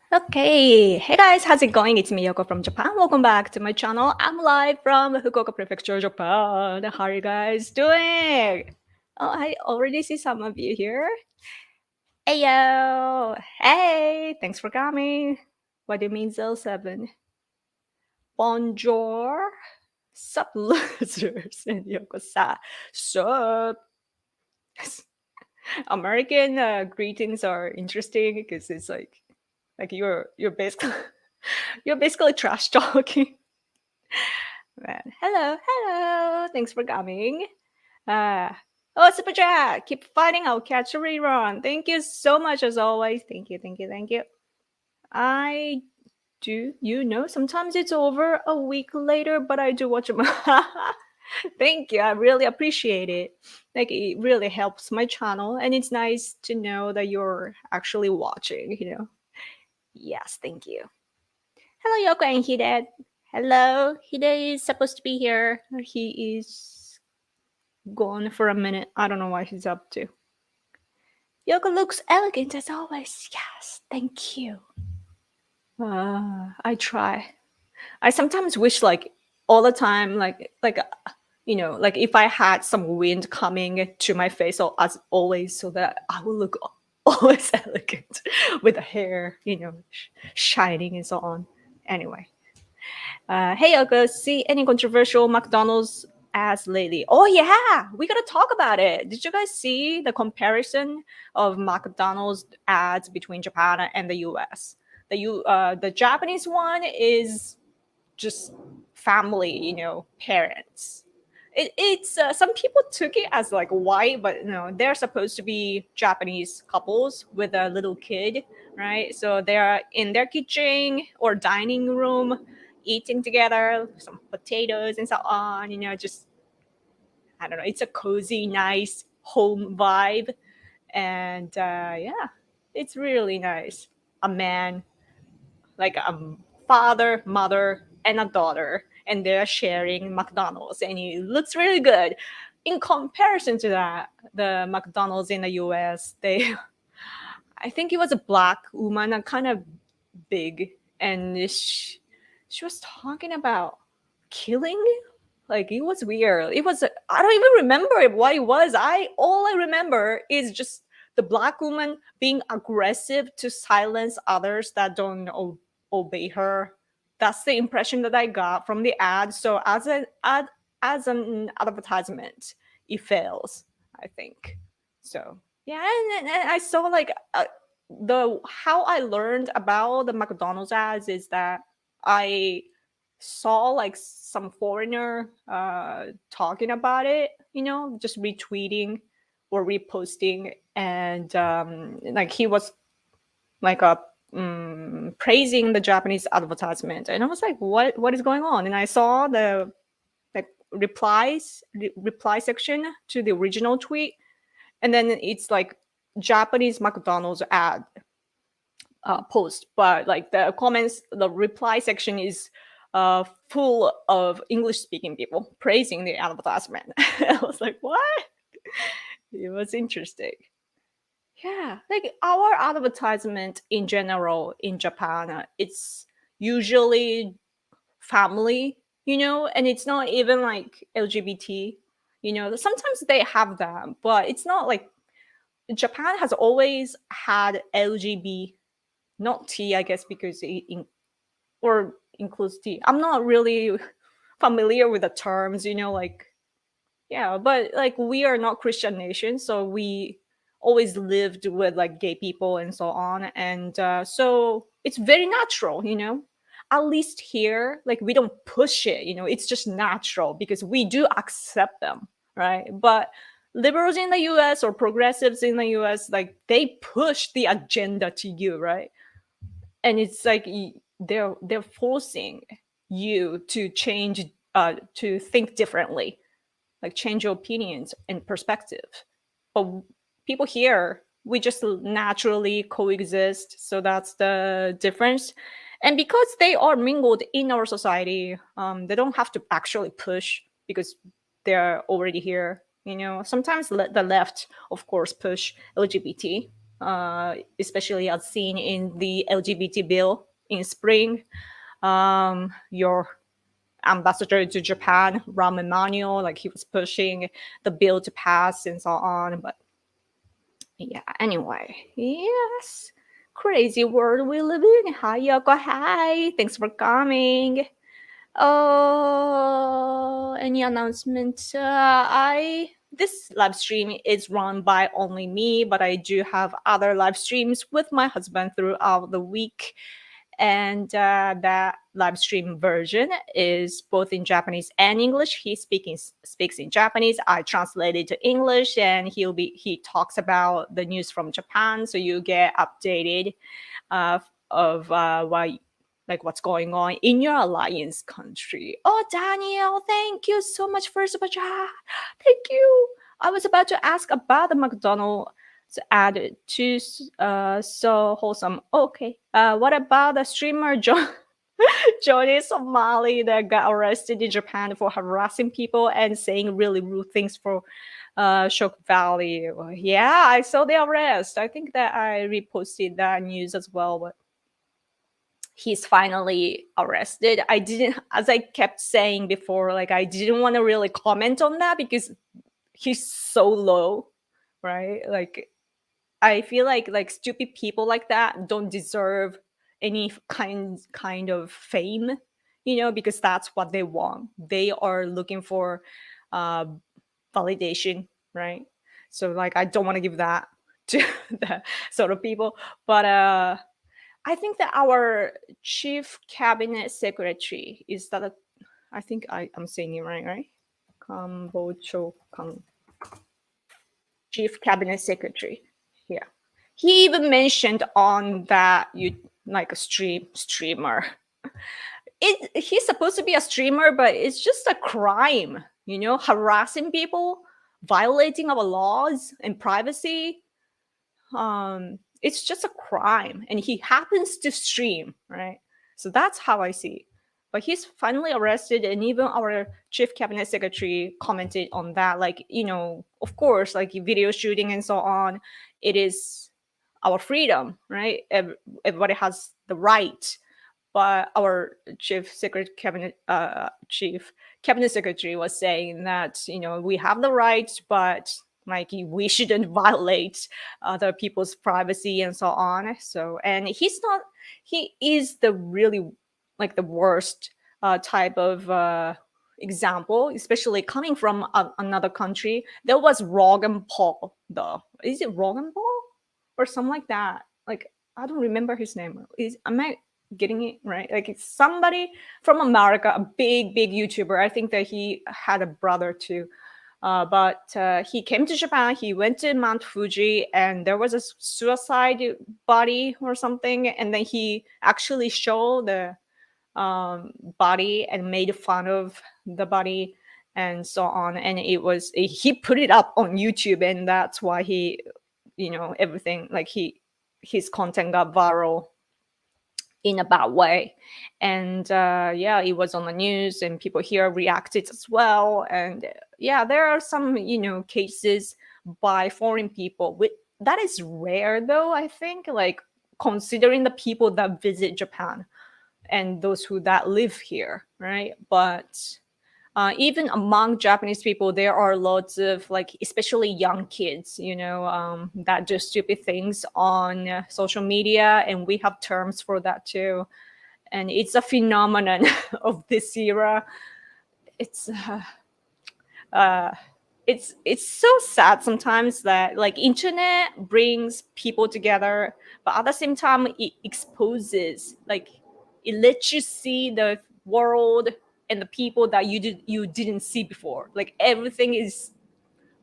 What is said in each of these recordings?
Okay, hey guys, how's it going? It's Miyoko from Japan. Welcome back to my channel. I'm live from Fukuoka Prefecture, Japan. How are you guys doing? Oh, I already see some of you here. Hey yo, hey, thanks for coming. What do you mean 07? Bonjour, sup losers, and Yoko-sa, sup. American greetings are interesting because it's like you're basically you're basically trash talking. Man. Hello. Thanks for coming. Uh, oh, Super Jack, keep fighting. I'll catch a rerun. Thank you so much as always. Thank you. I do, sometimes it's over a week later, but I do watch them. Thank you. I really appreciate it. Like, it really helps my channel, and it's nice to know that you're actually watching. Yes, thank you. Hello, Yoko and Hide. Hello. Hide is supposed to be here. He is gone for a minute. I don't know what he's up to. Yoko looks elegant as always. Yes, thank you. I try. I sometimes wish, like, all the time, like if I had some wind coming to my face, or as always, so that I will look always elegant with the hair, shining and so on. Anyway. Hey, Yoko, see any controversial McDonald's ads lately? Oh, yeah, we gotta talk about it. Did you guys see the comparison of McDonald's ads between Japan and the US? The Japanese one is just family, parents. It's some people took it as like white, but no, they're supposed to be Japanese couples with a little kid, right? So they're in their kitchen or dining room eating together, some potatoes and so on. Just I don't know. It's a cozy, nice home vibe, and yeah, it's really nice. A man, like a father, mother, and a daughter, and they're sharing McDonald's, and it looks really good. In comparison to that, the McDonald's in the US, I think it was a black woman, kind of big, and she was talking about killing. Like, it was weird. I don't even remember what it was. All I remember is just the black woman being aggressive to silence others that don't obey her. That's the impression that I got from the ad. So as an advertisement, it fails, I think. So yeah, and I saw, like, the how I learned about the McDonald's ads is that I saw, like, some foreigner talking about it, just retweeting or reposting, and like, he was like praising the Japanese advertisement, and I was like, what is going on? And I saw the like reply section to the original tweet, and then it's like Japanese McDonald's ad post, but like the reply section is full of English speaking people praising the advertisement. I was like, what? It was interesting. Yeah, like, our advertisement in general in Japan, it's usually family, and it's not even like LGBT. Sometimes they have that, but it's not like Japan has always had LGBT, not T, I guess, because or includes T. I'm not really familiar with the terms, like, yeah, but like, we are not Christian nation, so we always lived with like gay people and so on, and so it's very natural, At least here, like, we don't push it, it's just natural because we do accept them, right? But liberals in the US or progressives in the US, like, they push the agenda to you, right? And it's like, they're forcing you to change, to think differently, like, change your opinions and perspective. But people here, we just naturally coexist, so that's the difference. And because they are mingled in our society, they don't have to actually push because they're already here. Sometimes the left, of course, push LGBT, especially as seen in the LGBT bill in spring. Your ambassador to Japan, Rahm Emanuel, like he was pushing the bill to pass and so on. But yeah, anyway, yes, crazy world we live in. Hi, Yoko. Hi, thanks for coming. Oh, any announcement? I This live stream is run by only me, but I do have other live streams with my husband throughout the week. And that live stream version is both in Japanese and English. He speaks in Japanese. I translate it to English, and he talks about the news from Japan, so you get updated uh, of what's going on in your alliance country. Oh, Daniel, thank you so much for super chat. Thank you. I was about to ask about the McDonald's ad to so wholesome. Okay. What about the streamer Johnny Somali that got arrested in Japan for harassing people and saying really rude things for shock value? Yeah, I saw the arrest. I think that I reposted that news as well. But he's finally arrested. I didn't, as I kept saying before, like I didn't want to really comment on that because he's so low, right? Like I feel like stupid people like that don't deserve any kind of fame, because that's what they want. They are looking for uh, validation, right? So like I don't want to give that to the sort of people, but I think that our chief cabinet secretary is that. I think I'm saying it right? Kambocho Kang, chief cabinet secretary. Yeah, he even mentioned on that you like a streamer. He's supposed to be a streamer, but it's just a crime. Harassing people, violating our laws and privacy. It's just a crime, and he happens to stream, right? So that's how I see. But he's finally arrested, and even our chief cabinet secretary commented on that. Like, of course, like video shooting and so on, it is our freedom, right? Everybody has the right. But our chief cabinet secretary was saying that we have the right, but like we shouldn't violate other people's privacy and so on. So, and he is the really like the worst type of example, especially coming from another country. There was Rogan Paul, though. Is it Rogan Paul or something like that? Like I don't remember his name. Am I getting it right? Like it's somebody from America, a big YouTuber. I think that he had a brother too. But he came to Japan. He went to Mount Fuji, and there was a suicide body or something. And then he actually showed the body and made fun of the body and so on. And he put it up on YouTube, and that's why everything like his content got viral in a bad way. And yeah, it was on the news, and people here reacted as well. And yeah, there are some cases by foreign people that is rare, though. I think, like, considering the people that visit Japan and those who that live here, right? But even among Japanese people, there are lots of, like, especially young kids, that do stupid things on social media, and we have terms for that too. And it's a phenomenon of this era. It's uh, it's so sad sometimes that like internet brings people together, but at the same time it exposes, like it lets you see the world and the people that you didn't see before. Like everything is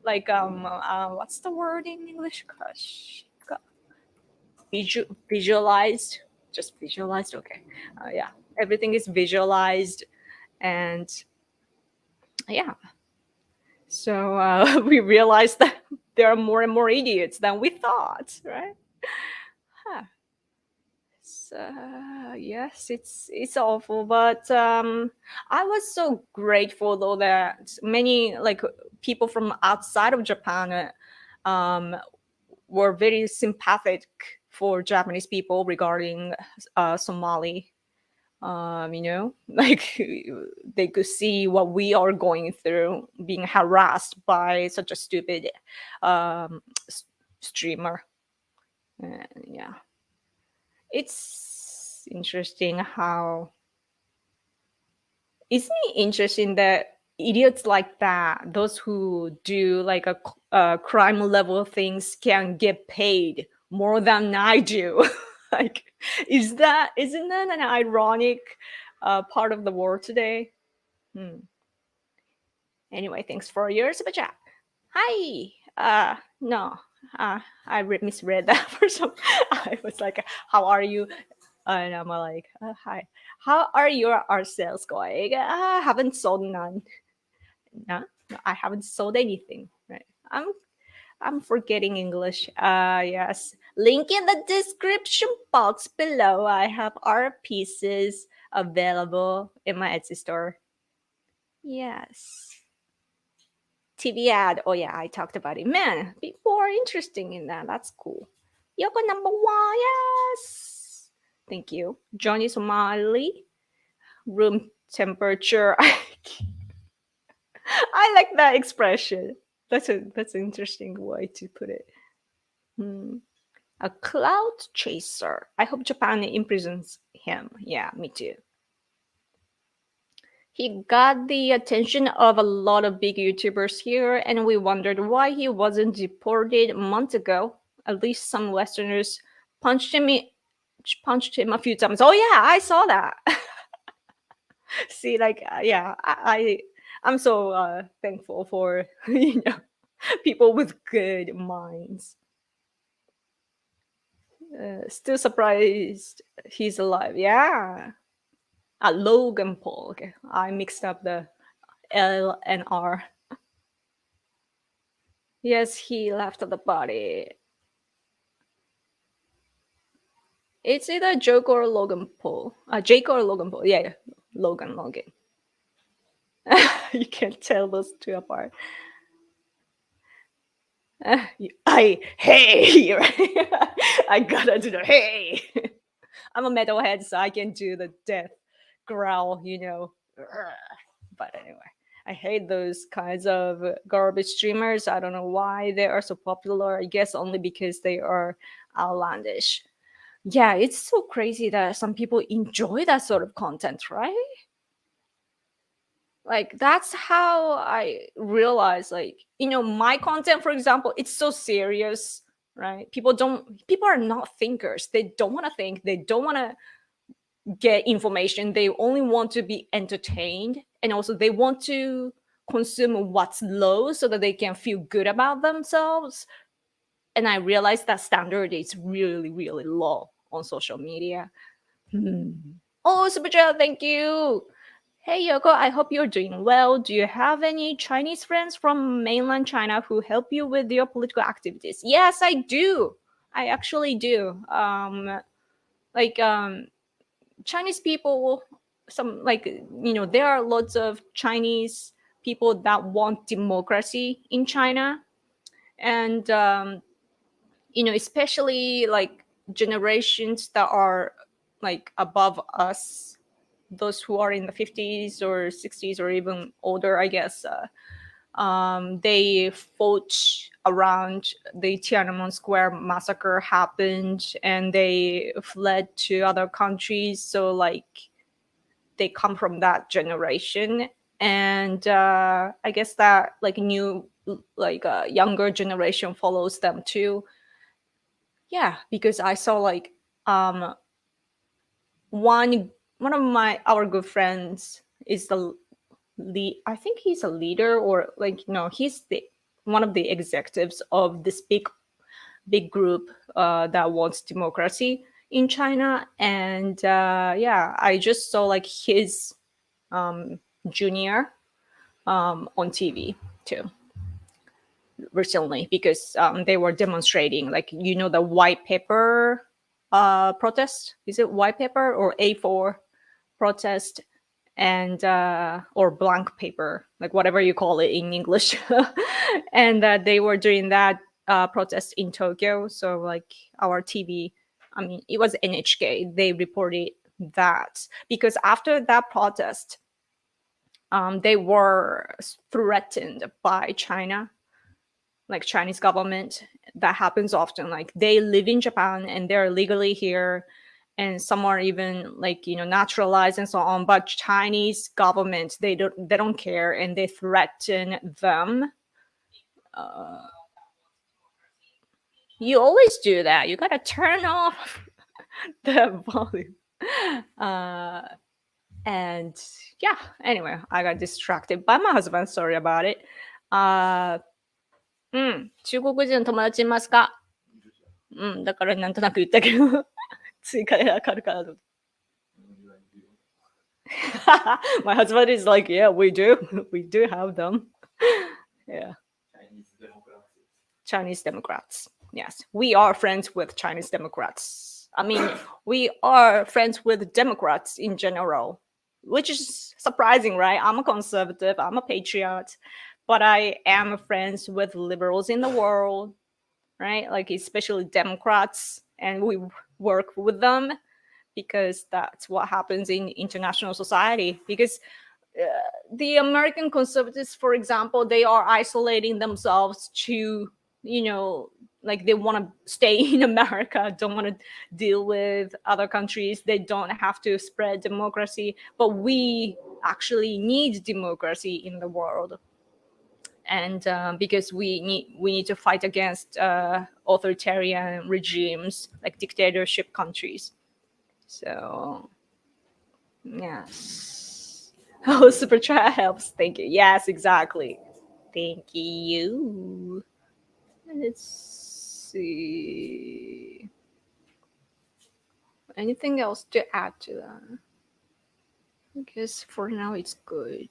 like what's the word in English? Gosh, visualized, just visualized. Okay, yeah, everything is visualized, and yeah. So we realized that there are more and more idiots than we thought, right? Huh. So, yes, it's awful, but I was so grateful though that many like people from outside of Japan were very sympathetic for Japanese people regarding Somali. Like they could see what we are going through, being harassed by such a stupid streamer. Yeah, it's interesting how isn't it interesting that idiots like that, those who do like a crime level things, can get paid more than I do? Like, isn't that an ironic part of the world today? Hmm. Anyway, thanks for your super chat. Hi. No. I misread that for some. I was like, "How are you?" And I'm like, "Hi. How are your art sales going?" I haven't sold none. No, I haven't sold anything. Right. I'm forgetting English. Yes. Link in the description box below. I have art pieces available in my Etsy store. Yes. TV ad. Oh yeah, I talked about it. Man, people are interesting in that. That's cool. Yoko number one. Yes. Thank you. Johnny Somali. Room temperature. I like that expression. That's an interesting way to put it. Hmm. A cloud chaser. I hope Japan imprisons him. Yeah, me too. He got the attention of a lot of big YouTubers here, and we wondered why he wasn't deported months ago. At least some Westerners punched him punched him a few times. Oh yeah, I saw that. See, like yeah, I'm so thankful for people with good minds. Still surprised he's alive. Yeah. Logan Paul. Okay, I mixed up the L and R. Yes, he left the body. It's either Jake or Logan Paul. Jake or Logan Paul. Yeah, Logan. You can't tell those two apart. Hey, right? I gotta do the hey. I'm a metalhead, so I can do the death growl. But anyway, I hate those kinds of garbage streamers. I don't know why they are so popular. I guess only because they are outlandish. Yeah, it's so crazy that some people enjoy that sort of content, right? Like that's how I realize, like, my content, for example, it's so serious, right? People are not thinkers. They don't want to think. They don't want to get information. They only want to be entertained, and also they want to consume what's low so that they can feel good about themselves. And I realized that standard is really, really low on social media. Hmm. Oh, super chat, thank you. Hey Yoko, I hope you're doing well. Do you have any Chinese friends from mainland China who help you with your political activities? Yes, I do. I actually do. Like Chinese people, some like there are lots of Chinese people that want democracy in China, and especially like generations that are like above us, those who are in the 50s or 60s or even older, I guess. They fought around the Tiananmen Square massacre happened, and they fled to other countries. So like they come from that generation, and I guess that like new like younger generation follows them too. Yeah, because I saw like um one of our good friends is the lead. I think he's a leader, or like he's the one of the executives of this big group that wants democracy in China. And yeah, I just saw like his junior on TV too recently, because they were demonstrating, like the white paper protest. Is it white paper or A4 protest? And or blank paper, like whatever you call it in English. And they were doing that protest in Tokyo. So like our TV, I mean, it was NHK. They reported that because after that protest, they were threatened by China, like Chinese government. That happens often. Like they live in Japan and they're legally here, and some are even like naturalized and so on. But Chinese government, they don't care, and they threaten them. You always do that. You gotta turn off the volume. Uh, and yeah, anyway, I got distracted by my husband. Sorry about it. 中国人の友達いますか？だからなんとなく言ったけど、追加でわかるかなと思って。My husband is like, yeah, we do. We do have them. Yeah. Chinese Democrats. Yes. We are friends with Chinese Democrats. I mean, we are friends with Democrats in general, which is surprising, right? I'm a conservative, I'm a patriot, but I am friends with liberals in the world, right? Like, especially Democrats, and we work with them because that's what happens in international society. Because the American conservatives, for example, they are isolating themselves to, like they want to stay in America, don't want to deal with other countries. They don't have to spread democracy, but we actually need democracy in the world. And because we need to fight against authoritarian regimes, like dictatorship countries. So yes. Oh, super chat helps. Thank you. Yes, exactly. Thank you. Let's see. Anything else to add to that? I guess for now it's good.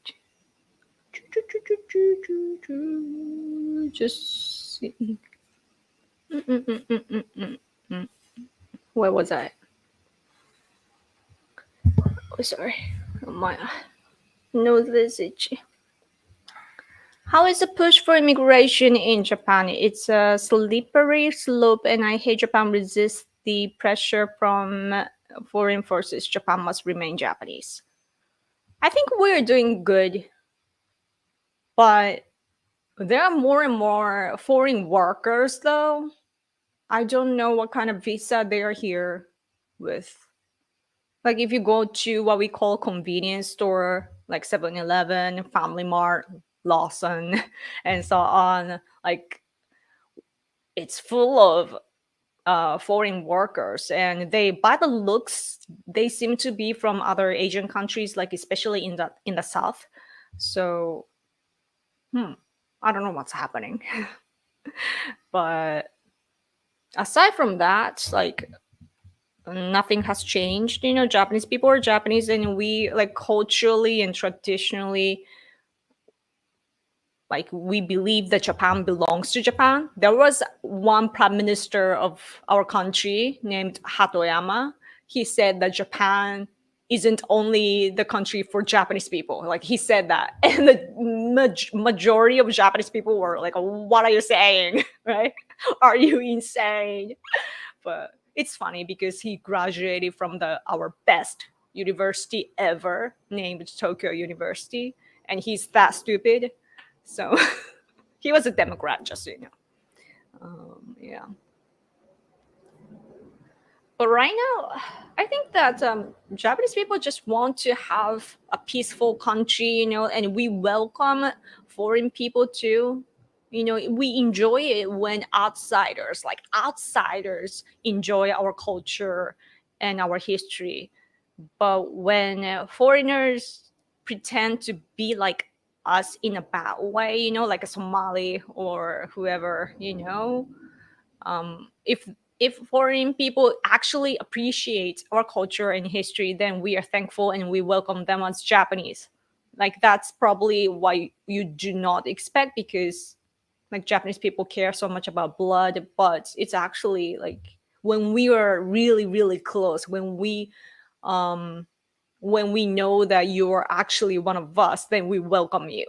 Just see. Where was I? Oh, sorry. My nose is itchy. How is the push for immigration in Japan? It's a slippery slope, and I hate Japan resists the pressure from foreign forces. Japan must remain Japanese. I think we're doing good, but there are more and more foreign workers, though. I don't know what kind of visa they are here with. Like if you go to what we call convenience store, like 7-Eleven, Family Mart, Lawson, and so on, like it's full of foreign workers, and they, by the looks, they seem to be from other Asian countries, like especially in the south. So, I don't know what's happening. But aside from that, like nothing has changed. Japanese people are Japanese, and we like culturally and traditionally, like we believe that Japan belongs to Japan. There was one prime minister of our country named Hatoyama. He said that Japan isn't only the country for Japanese people. Like he said that, and the majority of Japanese people were like, "What are you saying? Right? Are you insane?" But it's funny because he graduated from our best university ever, named Tokyo University, and he's that stupid. So he was a Democrat, just so you know. Yeah. But right now, I think that Japanese people just want to have a peaceful country, and we welcome foreign people too. We enjoy it when outsiders enjoy our culture and our history. But when foreigners pretend to be like us in a bad way, like a Somali or whoever, if foreign people actually appreciate our culture and history, then we are thankful and we welcome them as Japanese. Like that's probably why you do not expect, because like Japanese people care so much about blood, but it's actually like when we are really, really close, when we know that you are actually one of us, then we welcome you.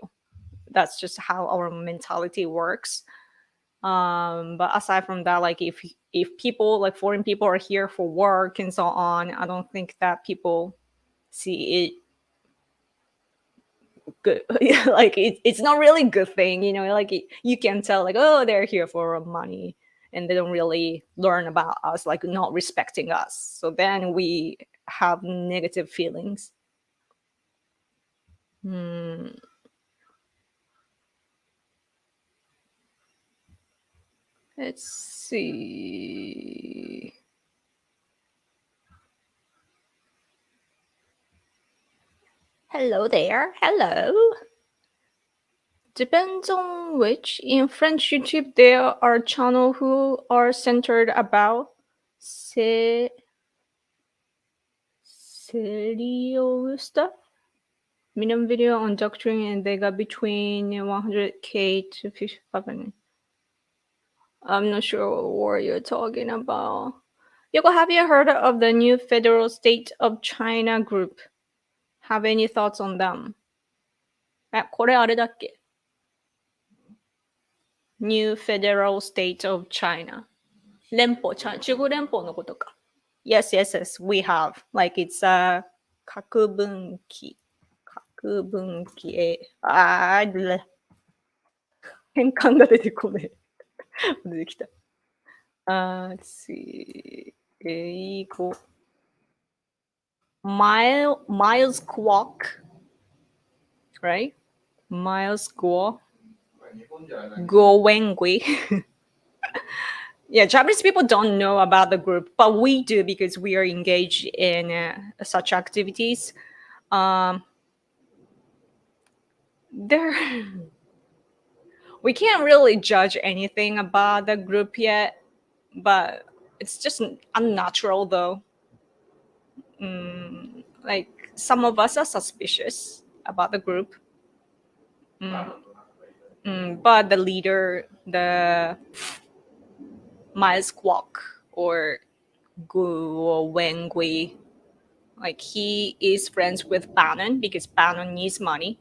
That's just how our mentality works. But aside from that, like if people, like foreign people, are here for work and so on, I don't think that people see it good. Like it's not really good thing, like you can tell, like, oh, they're here for money, and they don't really learn about us, like not respecting us, so then we have negative feelings. Hmm. Let's see. Hello there. Hello. Depends on which. In French YouTube, there are channels who are centered about serial stuff. Minimum video on doctrine, and they got between 100K to 55. I'm not sure what you're talking about. Yoko, have you heard of the new federal state of China group? Have any thoughts on them? これあれだっけ? New federal state of China. 連邦、中国連邦のことか。Yes, yes, yes, we have. Like it's a 核分岐。核分岐へ。変換が出てこねえ。出てきた。let's see. 英語。Miles Squawk. Right? Miles Squawk. Go Wengui. Yeah, Japanese people don't know about the group, but we do because we are engaged in such activities. There, we can't really judge anything about the group yet, but it's just unnatural though. Like some of us are suspicious about the group. But the leader, the Miles Kwok or Guo Wengui, like he is friends with Bannon because Bannon needs money.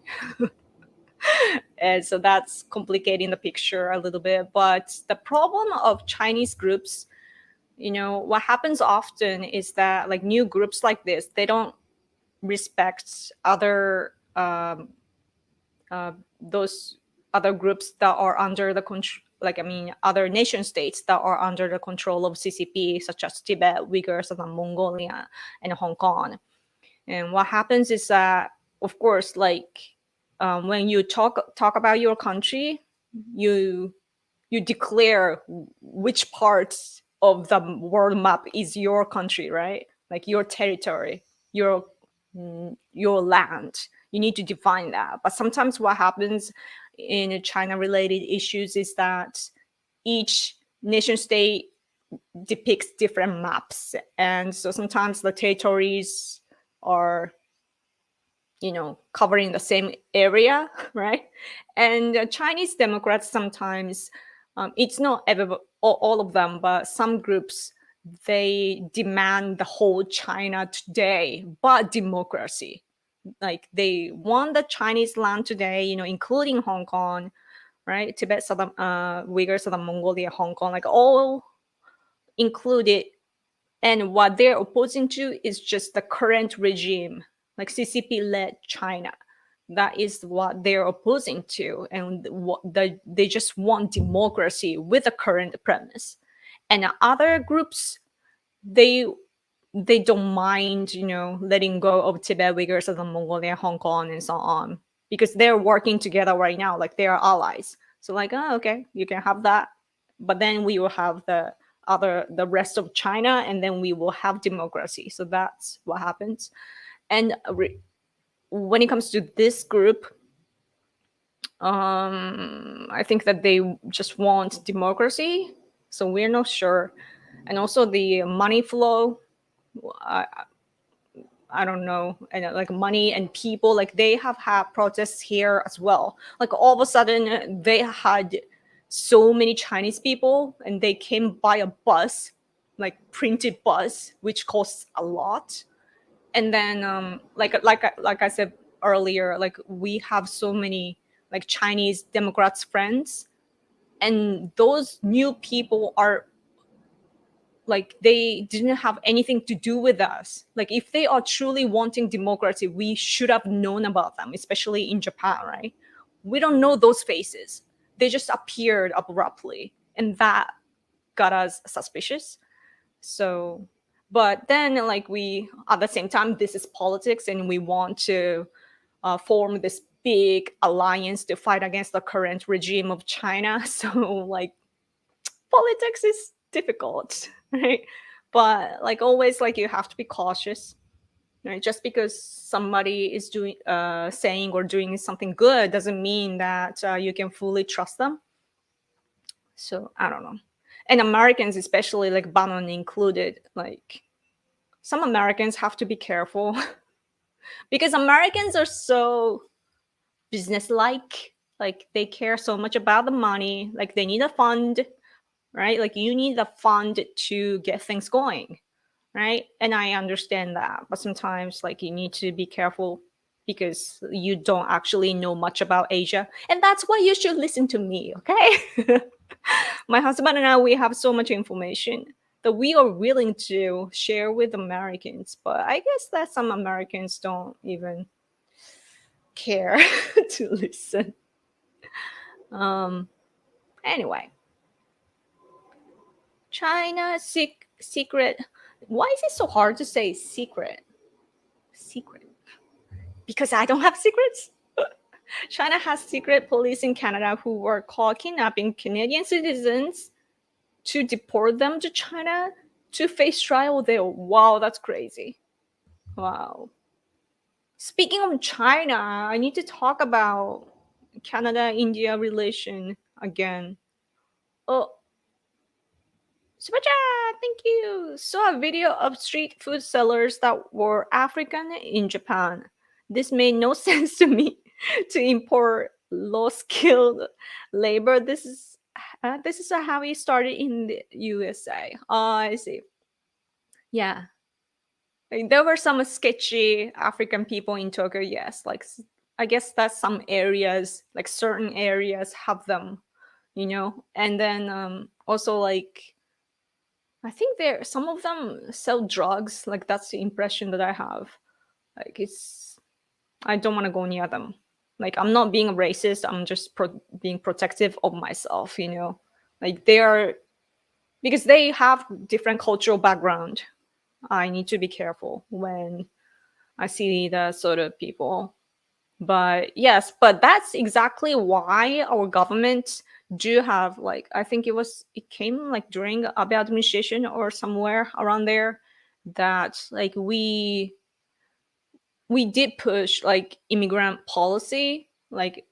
And so that's complicating the picture a little bit. But the problem of Chinese groups, what happens often is that like new groups like this, they don't respect other those other groups that are under the control, other nation states that are under the control of CCP, such as Tibet, Uyghurs, and Mongolia, and Hong Kong. And what happens is that, of course, like when you talk about your country, you declare which parts of the world map is your country, right? Like your territory, your land. You need to define that. But sometimes what happens in China related issues is that each nation state depicts different maps, and so sometimes the territories are covering the same area, right? And Chinese Democrats sometimes, it's not all of them, but some groups, they demand the whole China today, but democracy. Like they want the Chinese land today, including Hong Kong, right? Tibet, Southern Uyghurs, Southern Mongolia, Hong Kong, like all included. And what they're opposing to is just the current regime, like CCP-led China. That is what they're opposing to, and they just want democracy with the current premise. And other groups, they don't mind, letting go of Tibet, Uyghurs, Southern Mongolia, Hong Kong, and so on, because they're working together right now, like they are allies. So like, oh, okay, you can have that, but then we will have the rest of China, and then we will have democracy. So that's what happens. And when it comes to this group, I think that they just want democracy. So we're not sure. And also the money flow, I don't know, and like money and people, like they have had protests here as well. Like all of a sudden they had so many Chinese people, and they came by a bus, like printed bus, which costs a lot. And then like I said earlier, like we have so many like Chinese Democrats friends, and those new people are like, they didn't have anything to do with us. Like, if they are truly wanting democracy, we should have known about them, especially in Japan, right? We don't know those faces. They just appeared abruptly, and that got us suspicious. So, but then, like, we, at the same time, this is politics, and we want to form this big alliance to fight against the current regime of China. So, like, politics is difficult, right? But like always, like, you have to be cautious, right? Just because somebody is doing, saying or doing something good doesn't mean that you can fully trust them. So I don't know. And Americans, especially, like Bannon included, like some Americans have to be careful because Americans are so business-like. Like they care so much about the money. Like they need a fund, right? Like you need a fund to get things going, right? And I understand that, but sometimes like you need to be careful because you don't actually know much about Asia, and that's why you should listen to me, okay? My husband and I, we have so much information that we are willing to share with Americans, but I guess that some Americans don't even care to listen. Anyway, China secret. Why is it so hard to say secret? Secret. Because I don't have secrets. China has secret police in Canada who were caught kidnapping Canadian citizens to deport them to China to face trial there. Wow, that's crazy. Wow. Speaking of China, I need to talk about Canada-India relation again. Oh, super chat, thank you. Saw a video of street food sellers that were African in Japan. This made no sense to me to import low-skilled labor. This is how it started in the USA. Oh, I see. Yeah, like, there were some sketchy African people in Tokyo. Yes, like I guess that some areas, like certain areas, have them. And then also like I think there some of them sell drugs. Like that's the impression that I have. Like it's I don't want to go near them. Like I'm not being a racist. I'm just being protective of myself. Like they are because they have different cultural background. I need to be careful when I see the sort of people. But yes, but that's exactly why our government do have, like, I think it came like during Abe administration or somewhere around there, that like we did push like immigrant policy, like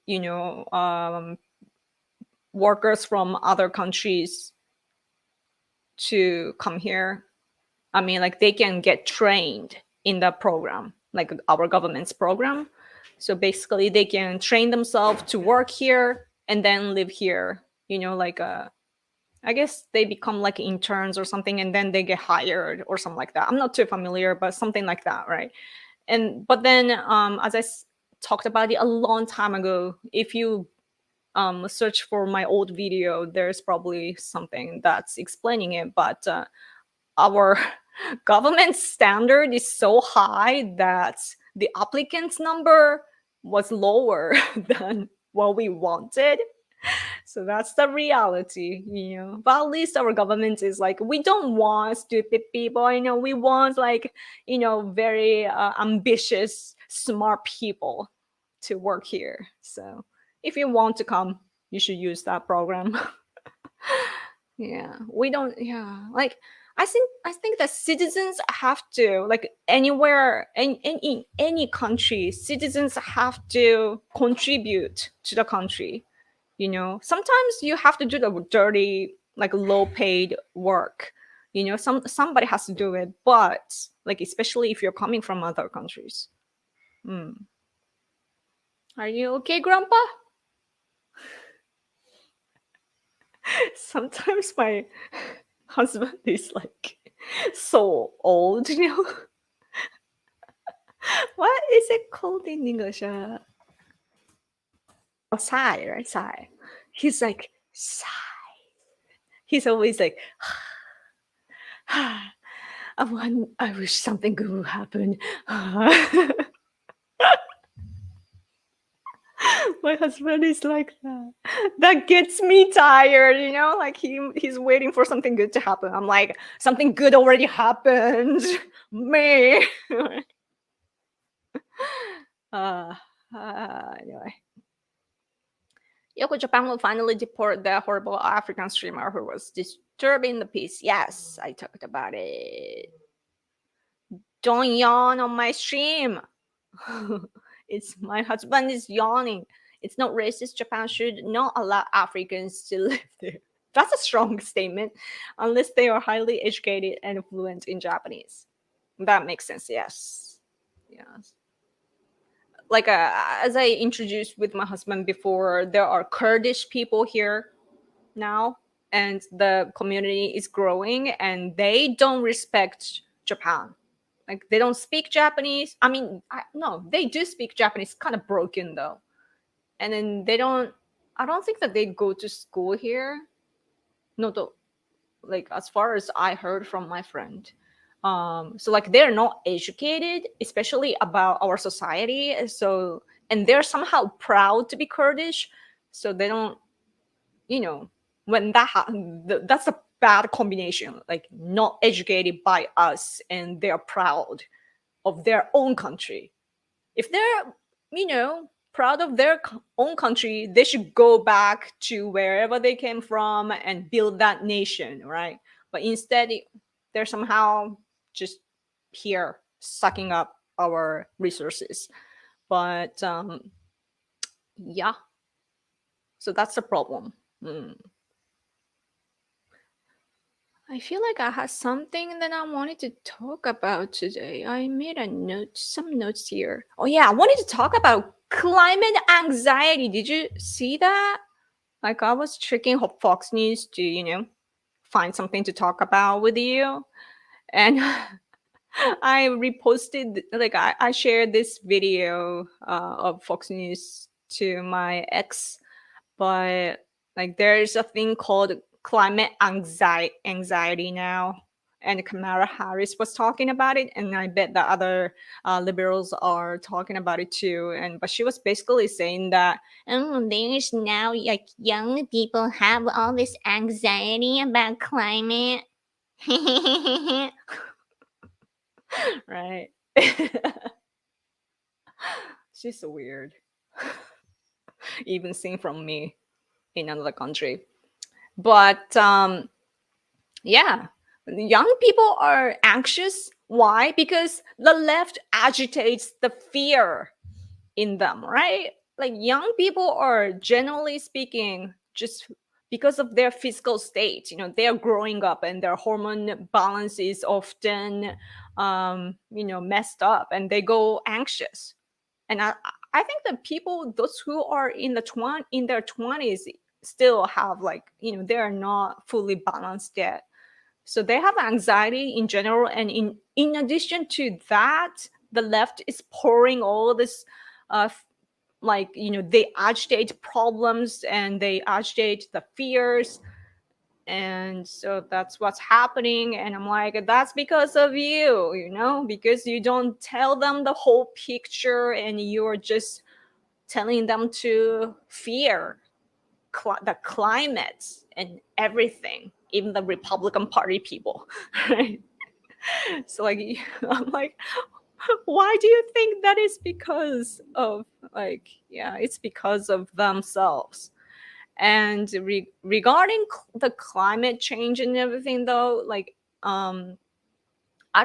workers from other countries to come here. I mean, like they can get trained in the program, like our government's program. So basically, they can train themselves to work here and then live here. Like I guess they become like interns or something, and then they get hired or something like that. I'm not too familiar, but something like that, right? And but then, as talked about it a long time ago, if you search for my old video, there's probably something that's explaining it. But our government standard is so high that the applicants number was lower than what we wanted. So that's the reality. But at least our government is like, we don't want stupid people. We want like, very ambitious, smart people to work here. So if you want to come, you should use that program. Yeah, we don't. Yeah, like I think that citizens have to, like, anywhere in any country, citizens have to contribute to the country. Sometimes you have to do the dirty, like low paid work. Somebody has to do it, but like especially if you're coming from other countries. Hmm. Are you okay, Grandpa? Sometimes my husband is like so old. What is it called in English? Oh, Sai, right? Sai. He's like Sigh. He's always like, I wish something good would happen. My husband is like that. That gets me tired, like he's waiting for something good to happen. I'm like, something good already happened. Me. uh, anyway. Yoko, Japan will finally deport the horrible African streamer who was disturbing the peace. Yes, I talked about it. Don't yawn on my stream. It's my husband is yawning. It's not racist. Japan should not allow Africans to live there. That's a strong statement, unless they are highly educated and fluent in Japanese. That makes sense. Yes. Yes. Like as I introduced with my husband before, there are Kurdish people here now, and the community is growing, and they don't respect Japan. Like they don't speak Japanese. I mean, no, they do speak Japanese, kind of broken though. And then they don't. I don't think that they go to school here. No, like as far as I heard from my friend. So like they're not educated, especially about our society. So and they're somehow proud to be Kurdish. So they don't, when that's a bad combination. Like not educated by us, and they're proud of their own country. If they're, proud of their own country, they should go back to wherever they came from and build that nation, right? But instead, they're somehow just here sucking up our resources. But yeah, so that's the problem. I feel like I had something that I wanted to talk about today. I made some notes here. Oh yeah, I wanted to talk about climate anxiety. Did you see that? Like I was checking Fox News to, find something to talk about with you. And I reposted, like I shared this video of Fox News to my ex, but like there's a thing called climate anxiety now, and Kamala Harris was talking about it, and I bet the other liberals are talking about it too. And but she was basically saying that there's now like young people have all this anxiety about climate. Right. She's so weird. Even seen from me in another country. But yeah, young people are anxious. Why? Because the left agitates the fear in them, right? Like young people are generally speaking just because of their physical state, they're growing up and their hormone balance is often messed up, and they go anxious. And I think that people, those who are in their 20s, still have like, they're not fully balanced yet. So they have anxiety in general, and in addition to that, the left is pouring all this like, they agitate problems and they agitate the fears. And so that's what's happening. And I'm like, that's because of you, because you don't tell them the whole picture, and you're just telling them to fear the climate and everything, even the Republican Party people. Right? So like, I'm like, why do you think that is? Because of like, yeah, it's because of themselves. And regarding the climate change and everything, though, like I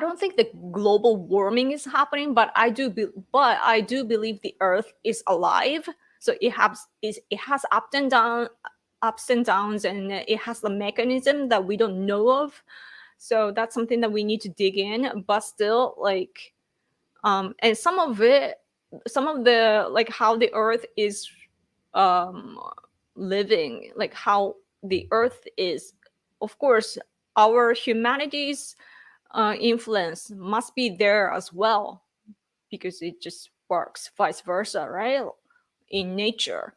don't think the global warming is happening, but I do believe the Earth is alive. So it has ups and downs, and it has a mechanism that we don't know of. So that's something that we need to dig in. But still, like, and some of the like how the Earth is um living, like how the Earth is, of course, our humanity's influence must be there as well, because it just works vice versa, right, in nature.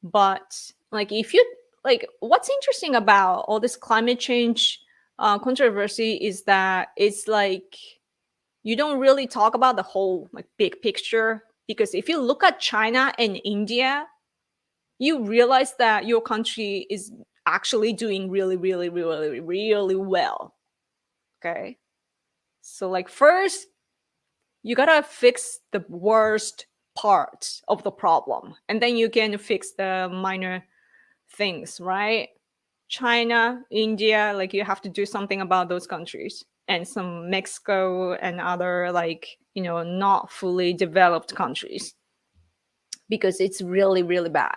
But like if you like what's interesting about all this climate change controversy is that it's like you don't really talk about the whole like big picture, because if you look at China and India, you realize that your country is actually doing really, really, really, really well. Okay. So, like, first, you gotta fix the worst parts of the problem, and then you can fix the minor things, right? China, India, like, you have to do something about those countries, and some Mexico and other, like, not fully developed countries, because it's really, really bad.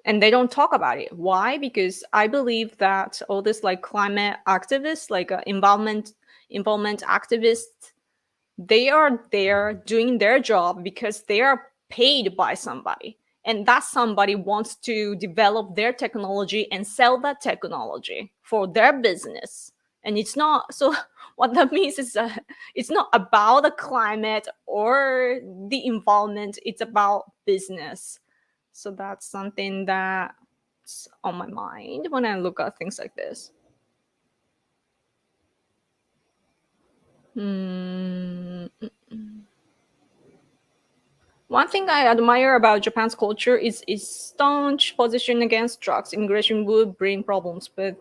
And they don't talk about it. Why? Because I believe that all this like climate activists, like environment activists, they are there doing their job because they are paid by somebody, and that somebody wants to develop their technology and sell that technology for their business. And it's not so what that means is it's not about the climate or the environment, it's about business. So that's something that's on my mind when I look at things like this. Hmm. One thing I admire about Japan's culture is its staunch position against drugs. Immigration would bring problems with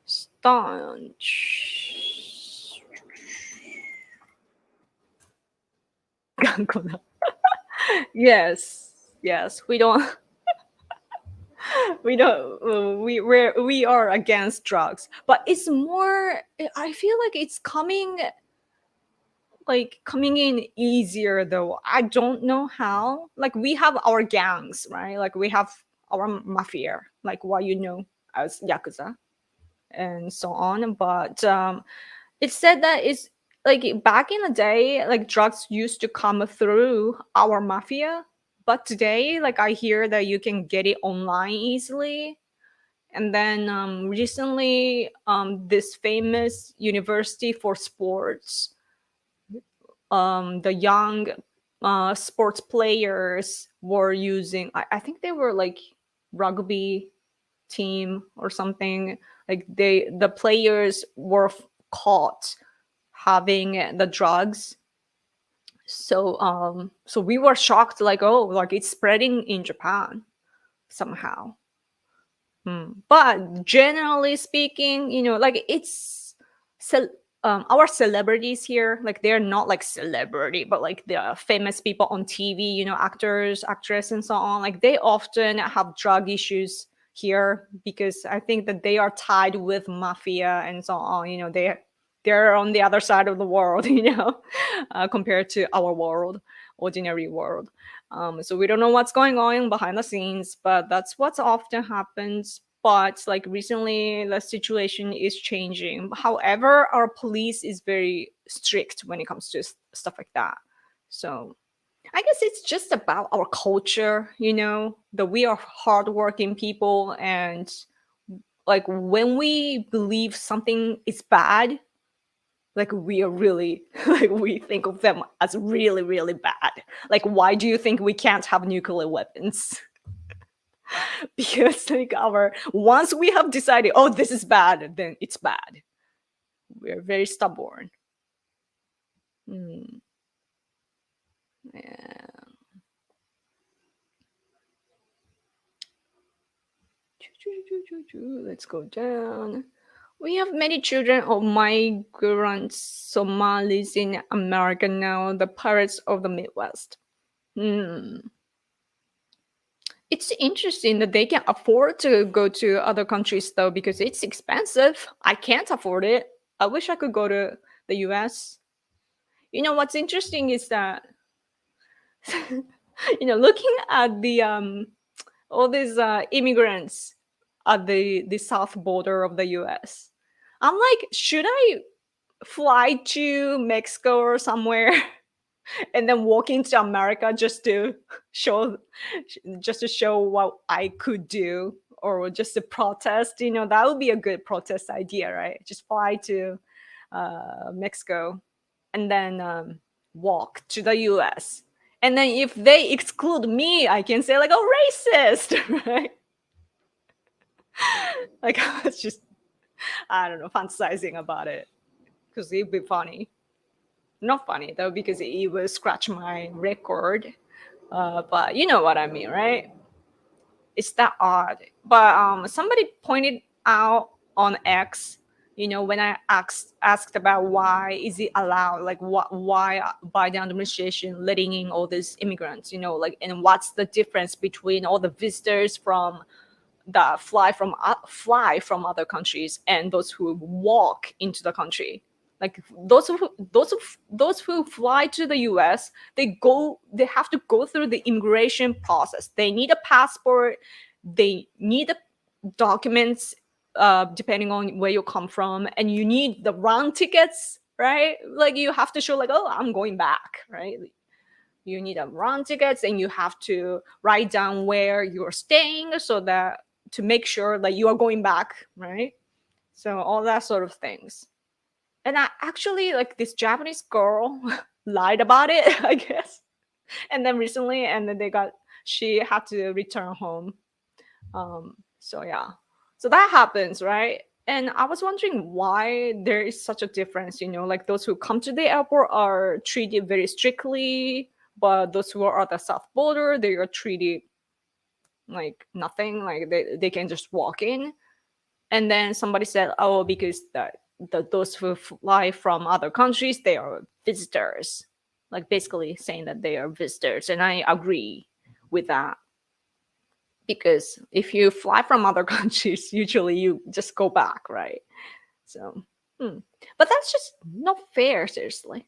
staunch. Yes, yes. We are against drugs, but it's more. I feel like it's coming in easier though. I don't know how. Like we have our gangs, right? Like we have our mafia, like what as yakuza and so on. But it's said that it's like back in the day, like drugs used to come through our mafia, but today, like I hear that you can get it online easily. And then recently, this famous university for sports, the young sports players were using, I think they were like rugby team or something, like the players were caught having the drugs. So we were shocked, like, oh, like it's spreading in Japan somehow. But generally speaking, like our celebrities here, like they're not like celebrity, but like the famous people on TV, actors, actress, and so on. Like they often have drug issues here because I think that they are tied with mafia and so on. They're on the other side of the world, compared to our world, ordinary world. So we don't know what's going on behind the scenes, but that's what's often happens. But like recently, the situation is changing. However, our police is very strict when it comes to stuff like that. So I guess it's just about our culture, that we are hardworking people, and like when we believe something is bad, like we are really like we think of them as really, really bad. Like why do you think we can't have nuclear weapons? Because like our once we have decided, oh, this is bad, then it's bad. We're very stubborn. Hmm. Yeah. Let's go down. We have many children of migrant Somalis in America now, the pirates of the Midwest. Hmm. It's interesting that they can afford to go to other countries though, because it's expensive. I can't afford it. I wish I could go to the US. What's interesting is that looking at the all these immigrants at the south border of the US. I'm like, should I fly to Mexico or somewhere and then walk into America show just to show what I could do, or just to protest? That would be a good protest idea, right? Just fly to Mexico and then walk to the US. And then if they exclude me, I can say like, oh, racist, right? Like I was just, I don't know, fantasizing about it because it'd be funny. Not funny though, because it will scratch my record. But you know what I mean, right? It's that odd. But somebody pointed out on X, when I asked about why is it allowed, like why Biden administration letting in all these immigrants, like, and what's the difference between all the visitors from that fly from other countries and those who walk into the country. Like those who fly to the US, they have to go through the immigration process. They need a passport, they need documents, depending on where you come from, and you need the round tickets, right? Like you have to show like, oh, I'm going back, right? You need a round tickets, and you have to write down where you're staying so that to make sure that you are going back, right? So all that sort of things. And I actually, like, this Japanese girl lied about it, I guess. And then recently, and then she had to return home. So yeah, so that happens, right? And I was wondering why there is such a difference. Like those who come to the airport are treated very strictly, but those who are at the south border, they are treated like nothing, like they can just walk in. And then somebody said, oh, because those who fly from other countries, they are visitors, like basically saying that they are visitors. And I agree with that, because if you fly from other countries, usually you just go back, right? So but that's just not fair, seriously,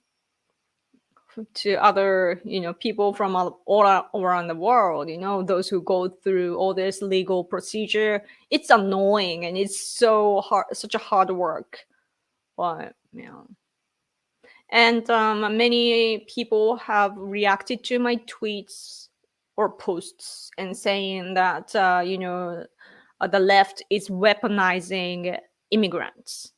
to other people from all around the world, those who go through all this legal procedure. It's annoying, and it's so hard, such a hard work. But and many people have reacted to my tweets or posts and saying that the left is weaponizing immigrants.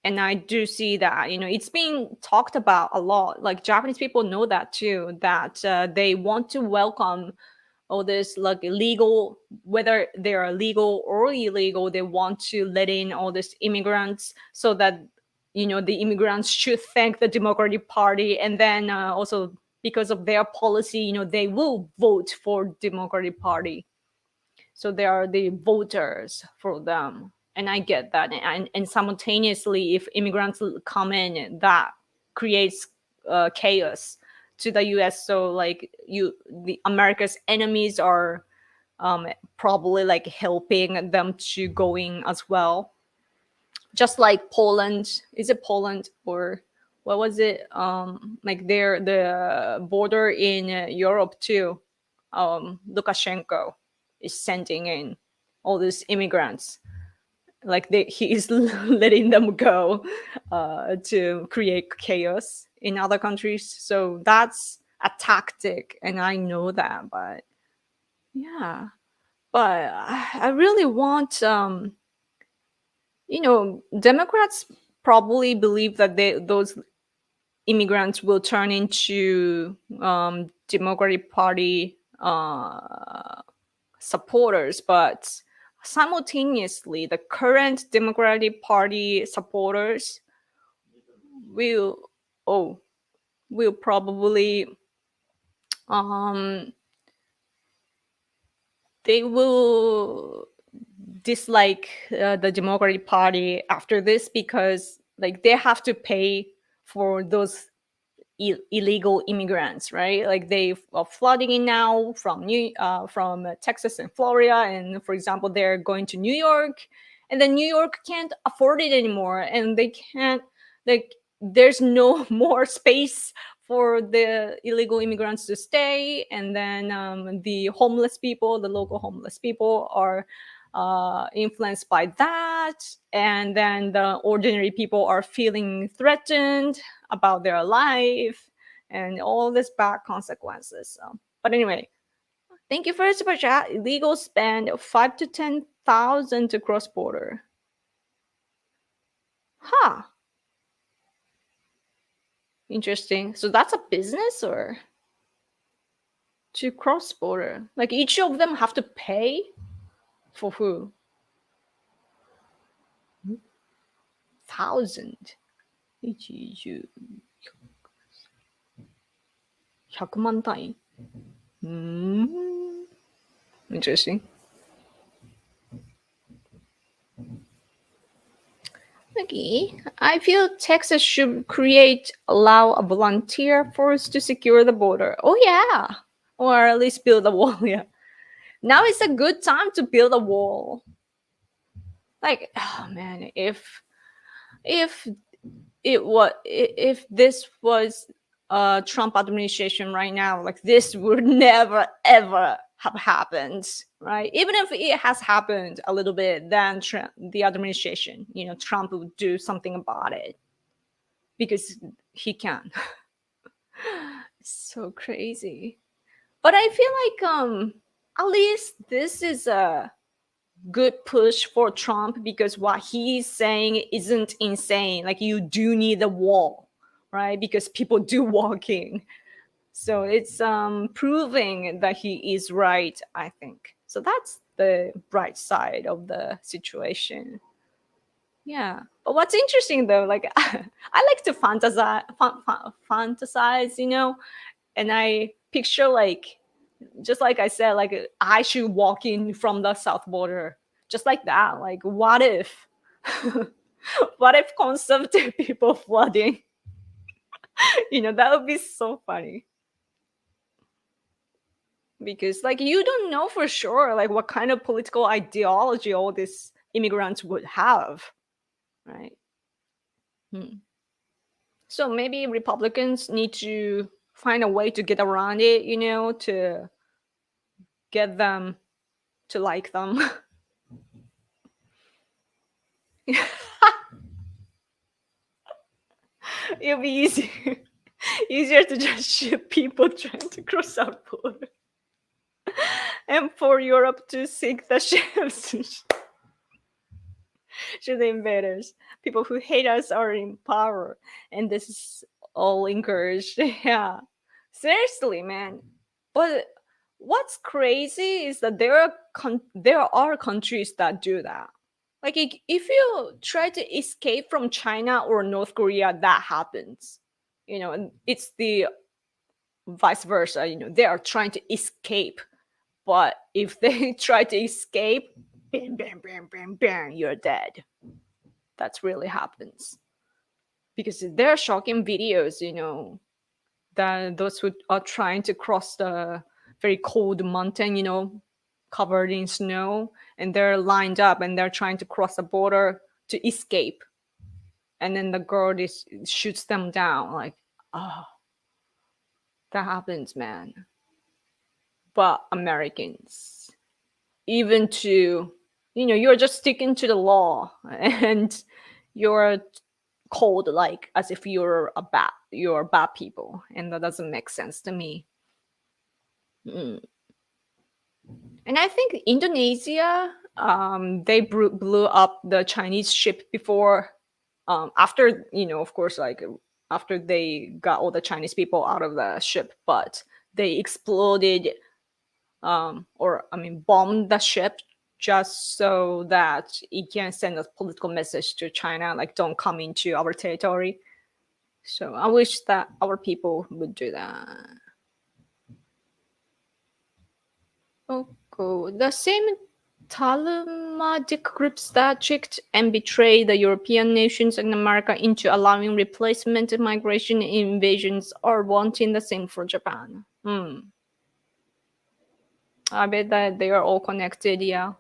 And I do see that it's being talked about a lot. Like Japanese people know that too, that they want to welcome all this, like illegal, whether they are legal or illegal, they want to let in all these immigrants so that the immigrants should thank the Democratic Party, and then also because of their policy, they will vote for Democratic Party. So they are the voters for them, and I get that. And simultaneously, if immigrants come in, that creates chaos to the US. So like the America's enemies are probably like helping them to going as well, just like Poland. Is it Poland, or what was it, like the border in Europe too? Lukashenko is sending in all these immigrants, like he's letting them go to create chaos in other countries. So that's a tactic, and I know that. But yeah, but I really want Democrats probably believe that those immigrants will turn into Democratic Party supporters, but simultaneously, the current Democratic Party supporters will oh will probably um they will dislike the Democratic Party after this, because like they have to pay for those illegal immigrants, right? Like they are flooding in now from Texas and Florida, and for example, they're going to New York, and then New York can't afford it anymore, and they can't, like, there's no more space for the illegal immigrants to stay, and then the homeless people, the local homeless people, are influenced by that, and then the ordinary people are feeling threatened about their life and all these bad consequences. So, but anyway, thank you for your super chat. Illegal spend 5 to 10,000 to cross border. Huh. Interesting. So that's a business, or to cross border? Like each of them have to pay for who? 1,000. 110 100万単位。Interesting. Okay. I feel Texas should allow a volunteer force to secure the border. Oh yeah. Or at least build a wall. Yeah. Now is a good time to build a wall. Like, oh man, if this was a Trump administration right now, like this would never ever have happened, right? Even if it has happened a little bit, then the administration, Trump would do something about it because he can. It's so crazy. But I feel like at least this is a good push for Trump because what he's saying isn't insane. Like you do need a wall, right? Because people do walking. So it's proving that he is right, I think. So that's the bright side of the situation. Yeah. But what's interesting though, like I like to fantasize, and I picture like just like I said, like I should walk in from the south border, just like that. Like, what if, what if conservative people flooding? That would be so funny. Because like you don't know for sure, like what kind of political ideology all these immigrants would have, right? So maybe Republicans need to find a way to get around it, to get them to like them. It'll be easier to just ship people trying to cross our border and for Europe to sink the ships to the invaders. People who hate us are in power, and this is all encouraged. Yeah, seriously, man. But what's crazy is that there are countries that do that. Like if you try to escape from China or North Korea, that happens. And it's the vice versa. They are trying to escape, but if they try to escape, bam, bam, bam, bam, bam, you're dead. That's really happens because there are shocking videos. That those who are trying to cross the very cold mountain, covered in snow, and they're lined up and they're trying to cross the border to escape, and then the girl shoots them down. Like, oh, that happens, man. But Americans, even to, you're just sticking to the law and you're cold, like as if you're bad people, and that doesn't make sense to me. And I think Indonesia, they blew up the Chinese ship before, after, of course, like after they got all the Chinese people out of the ship, but they exploded, bombed the ship just so that it can send a political message to China, like don't come into our territory. So I wish that our people would do that. Okay. The same Talmudic groups that tricked and betrayed the European nations and America into allowing replacement migration invasions are wanting the same for Japan. I bet that they are all connected, yeah.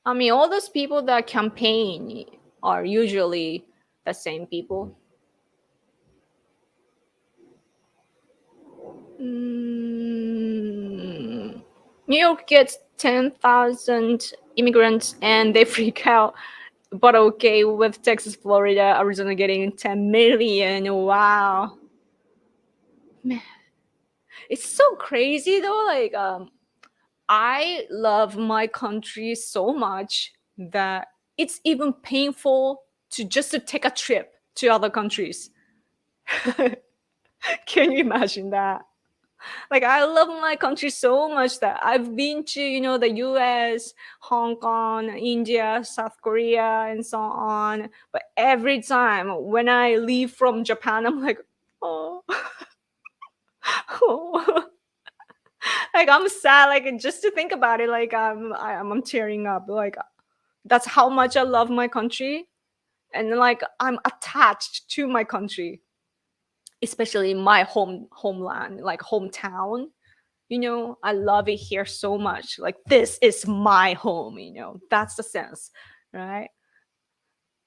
I mean, all those people that campaign are usually the same people. New York gets 10,000 immigrants and they freak out. But okay, with Texas, Florida, Arizona getting 10 million. Wow. Man, it's so crazy though. Like, I love my country so much that it's even painful to take a trip to other countries. Can you imagine that? Like I love my country so much that I've been to, the US, Hong Kong, India, South Korea, and so on. But every time when I leave from Japan, I'm like, oh, oh. Like I'm sad. Like just to think about it, like I'm tearing up. Like that's how much I love my country, and like I'm attached to my country, especially my homeland, like hometown. I love it here so much. Like this is my home. That's the sense, right?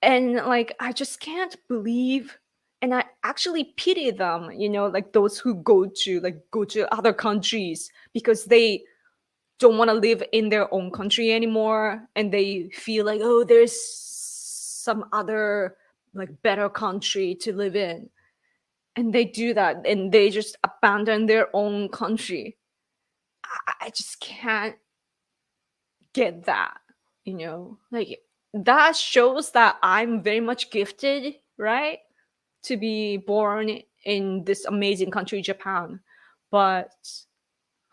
And like I just can't believe, and I actually pity them. Like those who go to other countries because they don't want to live in their own country anymore, and they feel like, oh, there's some other like better country to live in, and they do that and they just abandon their own country. I just can't get that. Like that shows that I'm very much gifted, right, to be born in this amazing country, Japan. But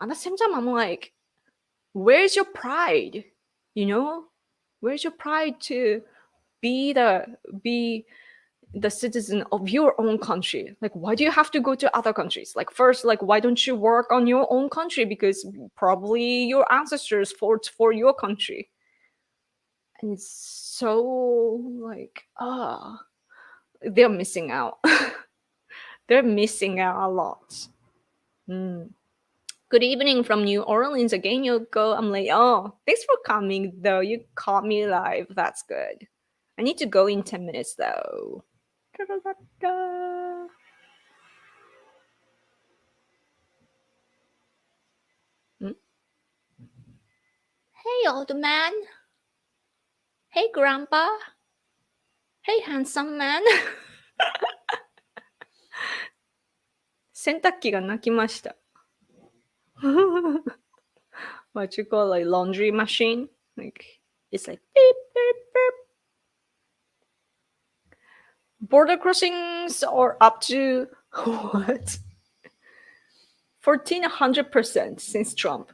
at the same time, I'm like, where's your pride? you know where's your pride to be the citizen of your own country? Like, why do you have to go to other countries? Like, first, like, why don't you work on your own country? Because probably your ancestors fought for your country. And it's so like, they're missing out. They're missing out a lot. Mm. Good evening from New Orleans again, Yoko. I'm like, oh, thanks for coming, though. You caught me live. That's good. I need to go in 10 minutes, though. Da-da-da-da. Hmm? Hey, old man. Hey, grandpa. Hey, handsome man. 洗濯機が鳴きました。What you call like laundry machine? Like it's like beep beep beep. Border crossings are up to what? 1,400% since Trump.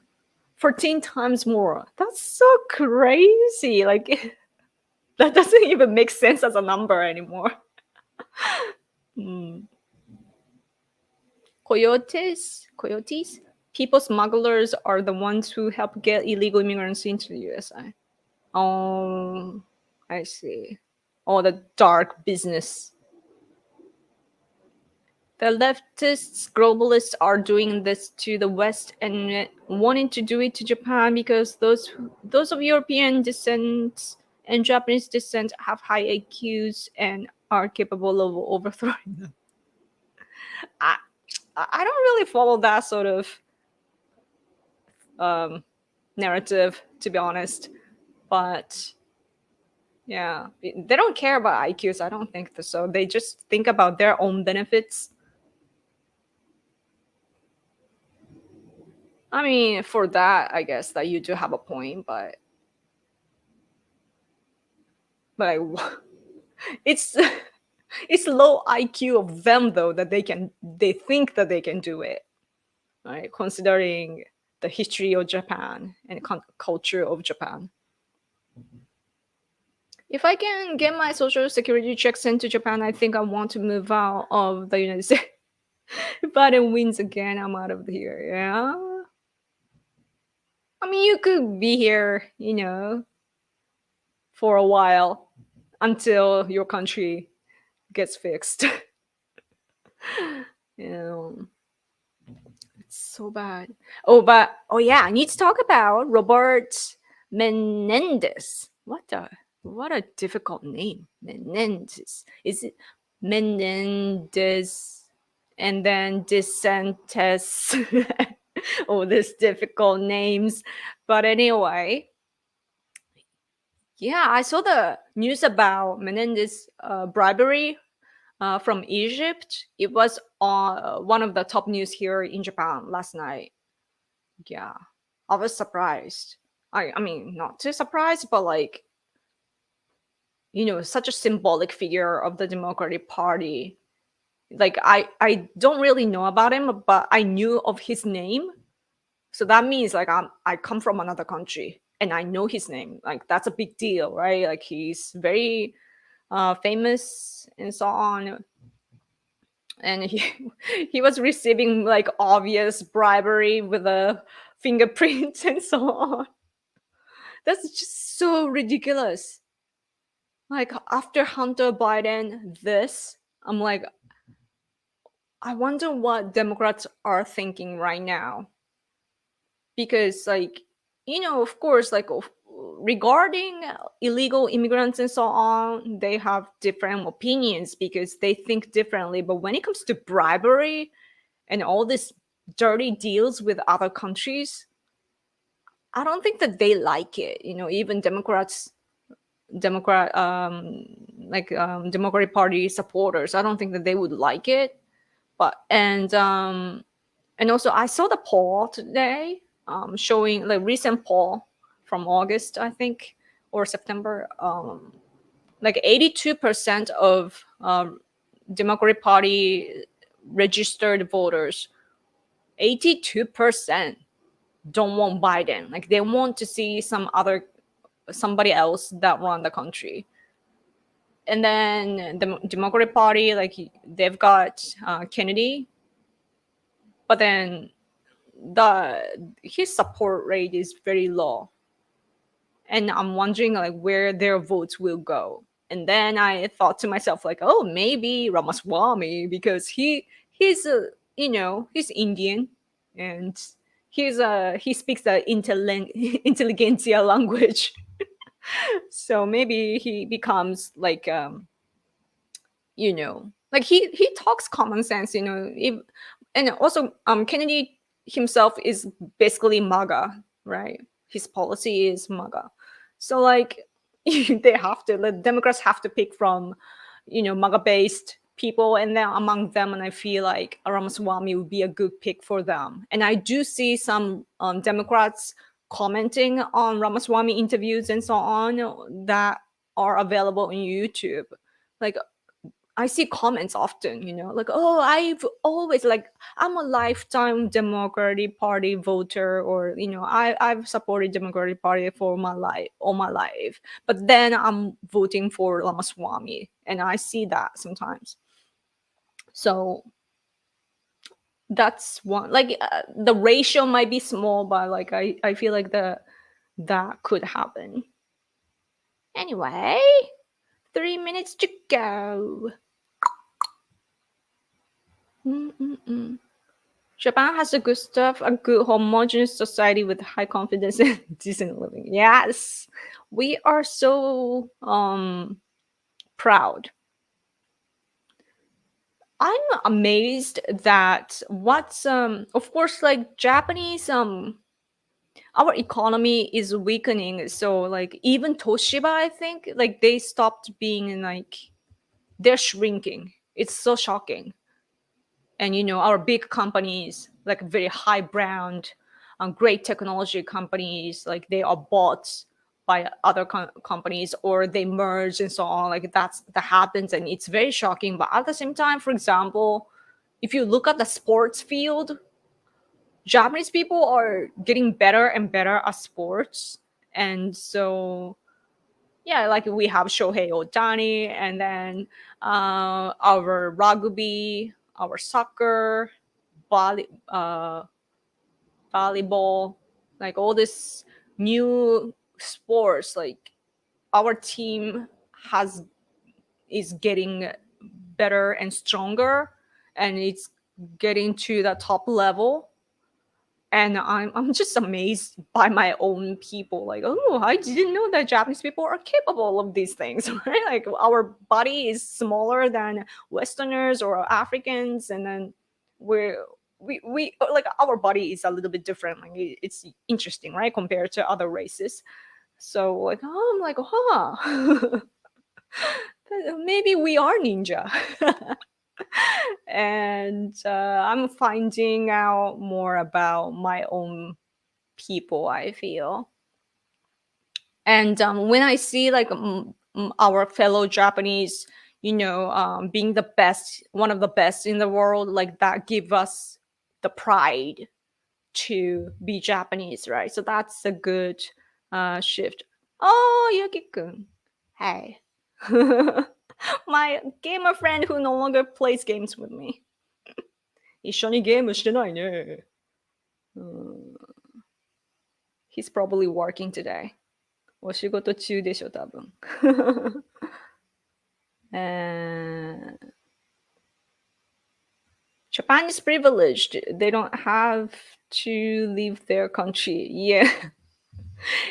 14 times more. That's so crazy. Like that doesn't even make sense as a number anymore. Hmm. Coyotes. People smugglers are the ones who help get illegal immigrants into the USA. Oh, I see. All the dark business. The leftists, globalists are doing this to the West and wanting to do it to Japan because those of European descent and Japanese descent have high IQs and are capable of overthrowing them. I don't really follow that sort of narrative, to be honest. But yeah, they don't care about IQs. I don't think so. They just think about their own benefits. I mean, for that, I guess that you do have a point, but I, it's it's low IQ of them though that they think that they can do it, right? Considering the history of Japan and culture of Japan. If I can get my social security check sent to Japan, I think I want to move out of the United States. If Biden wins again, I'm out of here. Yeah. I mean, you could be here, for a while until your country gets fixed. Yeah. It's so bad. Oh yeah, I need to talk about Robert Menendez. What a difficult name. Menendez. Is it Menendez and then DeSantis? Oh, these difficult names. But anyway, yeah, I saw the news about Menendez bribery from Egypt. It was one of the top news here in Japan last night. Yeah, I was surprised. I mean, not too surprised, but like, such a symbolic figure of the Democratic Party Like I don't really know about him, but I knew of his name. So that means like I come from another country and I know his name. Like that's a big deal, right? Like he's very famous and so on. And he he was receiving like obvious bribery with a fingerprint and so on. That's just so ridiculous. Like after Hunter Biden, this, I'm like, I wonder what Democrats are thinking right now. Because like, of course, like regarding illegal immigrants and so on, they have different opinions because they think differently. But when it comes to bribery and all these dirty deals with other countries, I don't think that they like it. Even Democratic Party supporters, I don't think that they would like it. But and also I saw the poll today, showing like recent poll from August, I think, or September. Like 82% of Democratic Party registered voters, 82% don't want Biden. Like they want to see somebody else that run the country. And then the Democratic Party, like they've got Kennedy, but then his support rate is very low, and I'm wondering like where their votes will go. And then I thought to myself like, oh, maybe Ramaswamy, because he's Indian, and he speaks the intelligentsia language. So maybe he becomes like like he talks common sense, and also Kennedy himself is basically MAGA, right? His policy is MAGA. So like the Democrats have to pick from MAGA based people, and then among them, and I feel like Ramaswamy would be a good pick for them. And I do see some Democrats commenting on Ramaswamy interviews and so on that are available on YouTube. Like I see comments often, like, oh, I've always like, I'm a lifetime Democratic Party voter, or, I've supported Democratic Party for my life, all my life. But then I'm voting for Ramaswamy. And I see that sometimes. So that's one, like the ratio might be small, but like, I feel like that could happen. Anyway, 3 minutes to go. Mm-mm-mm. Japan has a good stuff, a good homogeneous society with high confidence and decent living. Yes, we are so proud. I'm amazed that what's of course like Japanese our economy is weakening. So like even Toshiba, I think like they stopped being like they're shrinking. It's so shocking. And our big companies like very high brand great technology companies, like they are bought by other companies, or they merge and so on. Like that happens, and it's very shocking. But at the same time, for example, if you look at the sports field, Japanese people are getting better and better at sports. And so yeah, like we have Shohei Otani, and then our rugby, our soccer, volley, volleyball, like all this new sports. Like our team has is getting better and stronger, and it's getting to the top level. And I'm just amazed by my own people. Like, oh, I didn't know that Japanese people are capable of these things, right? Like our body is smaller than Westerners or Africans, and then we're we like our body is a little bit different. Like it's interesting, right, compared to other races. So like, oh, I'm like, huh, maybe we are ninja. And I'm finding out more about my own people, I feel. And when I see like our fellow Japanese being the best, one of the best in the world, like that give us the pride to be Japanese, right? So that's a good shift. Oh, Yuki-kun. Hey. My gamer friend who no longer plays games with me. 一緒にゲームしてないね。He's probably working today. お仕事中でしょ、多分。Japan is privileged. They don't have to leave their country. Yeah.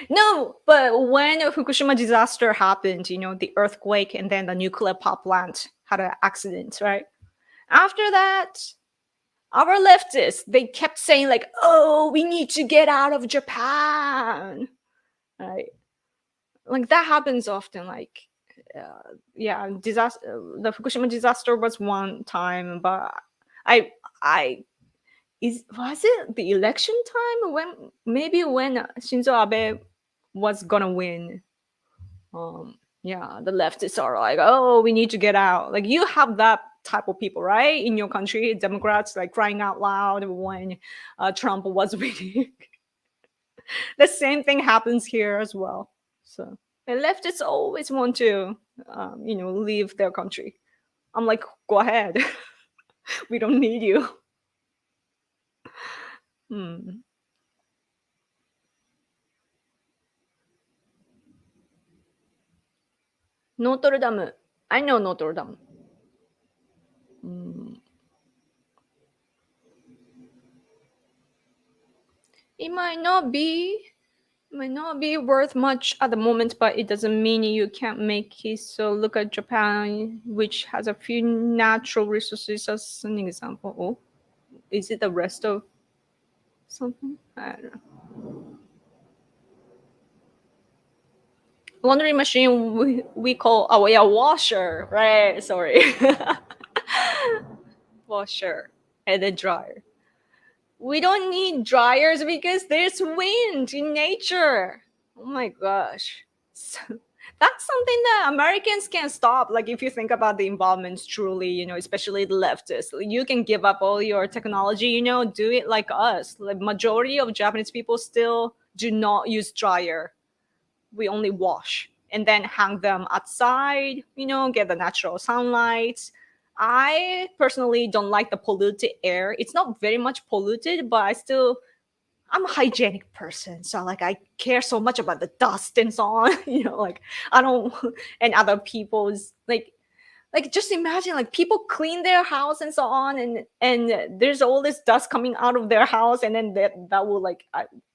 No, but when Fukushima disaster happened, the earthquake and then the nuclear power plant had an accident, right? After that, our leftists, they kept saying like, oh, we need to get out of Japan. Right? Like that happens often. Like, disaster. The Fukushima disaster was one time, but I was it the election time when Shinzo Abe was gonna win? The leftists are like, oh, we need to get out. Like you have that type of people, right, in your country, Democrats like crying out loud when Trump was winning. The same thing happens here as well. So the leftists always want to, leave their country. I'm like, go ahead. We don't need you. うん。ノートルダム。I know Notre Dame. It might not be worth much at the moment, but it doesn't mean you can't make it. So look at Japan, which has a few natural resources as an example. Oh, is it the rest of something? I don't know. Laundry machine we call washer, right? Sorry. Washer and then dryer. We don't need dryers because there's wind in nature. Oh my gosh. So, that's something that Americans can stop. Like if you think about the environment truly, especially the leftists, you can give up all your technology, do it like us. Like majority of Japanese people still do not use dryer. We only wash and then hang them outside, get the natural sunlight. I personally don't like the polluted air. It's not very much polluted, but I'm a hygienic person. So like I care so much about the dust and so on, like I don't and other people's like just imagine like people clean their house and so on and there's all this dust coming out of their house and then that will like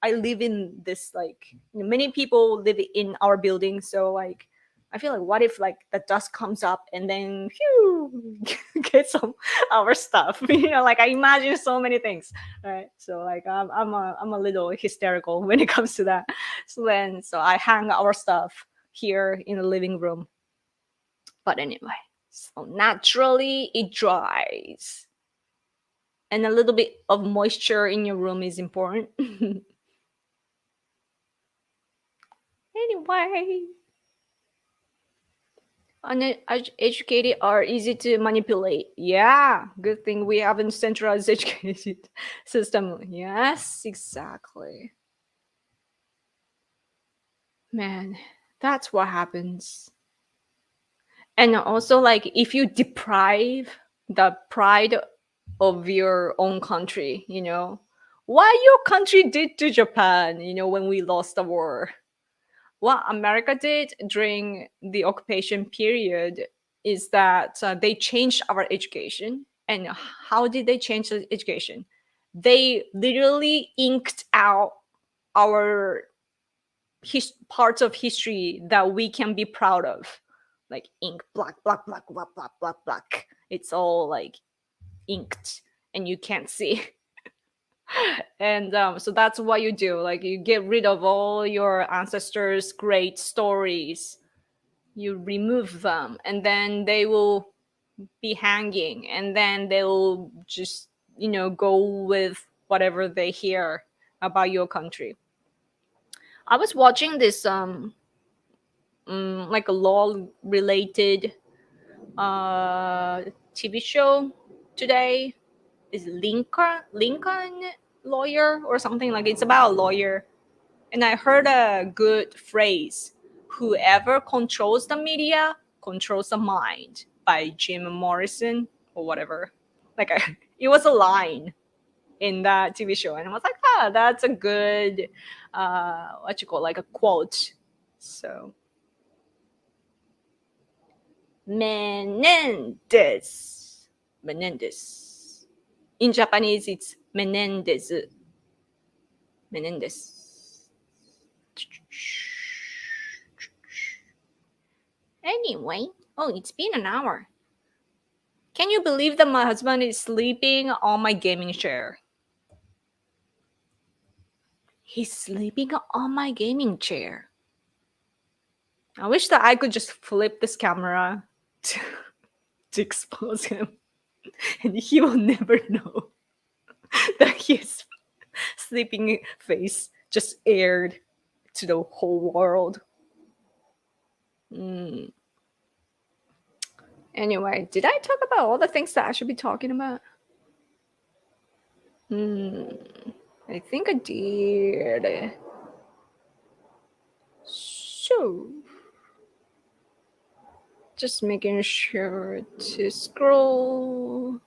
I live in this like many people live in our building, so like I feel like what if like the dust comes up and then phew, get some our stuff, like I imagine so many things, right? So like I'm a little hysterical when it comes to that. So I hang our stuff here in the living room, but anyway. So naturally it dries. And a little bit of moisture in your room is important. Anyway. Uneducated are easy to manipulate. Yeah, good thing we haven't centralized education system. Yes, exactly. Man, that's what happens. And also like if you deprive the pride of your own country, what your country did to Japan, when we lost the war. What America did during the occupation period is that they changed our education. And how did they change the education? They literally inked out our parts of history that we can be proud of, like ink, black, black, black, black, black, black, black. It's all like inked, and you can't see. And so that's what you do. Like you get rid of all your ancestors' great stories. You remove them, and then they will be hanging, and then they will just go with whatever they hear about your country. I was watching this like a law related TV show today is Lincoln Lawyer or something, like it's about a lawyer. And I heard a good phrase: whoever controls the media controls the mind, by Jim Morrison or whatever. Like it was a line in that TV show, and I was like, ah, that's a good what you call, like a quote. So Menendez. In Japanese, it's Menendez. Menendez. Anyway, oh, it's been an hour. Can you believe that my husband is sleeping on my gaming chair? He's sleeping on my gaming chair. I wish that I could just flip this camera to expose him, and he will never know that his sleeping face just aired to the whole world. Anyway, did I talk about all the things that I should be talking about? I think I did. So, just making sure to scroll.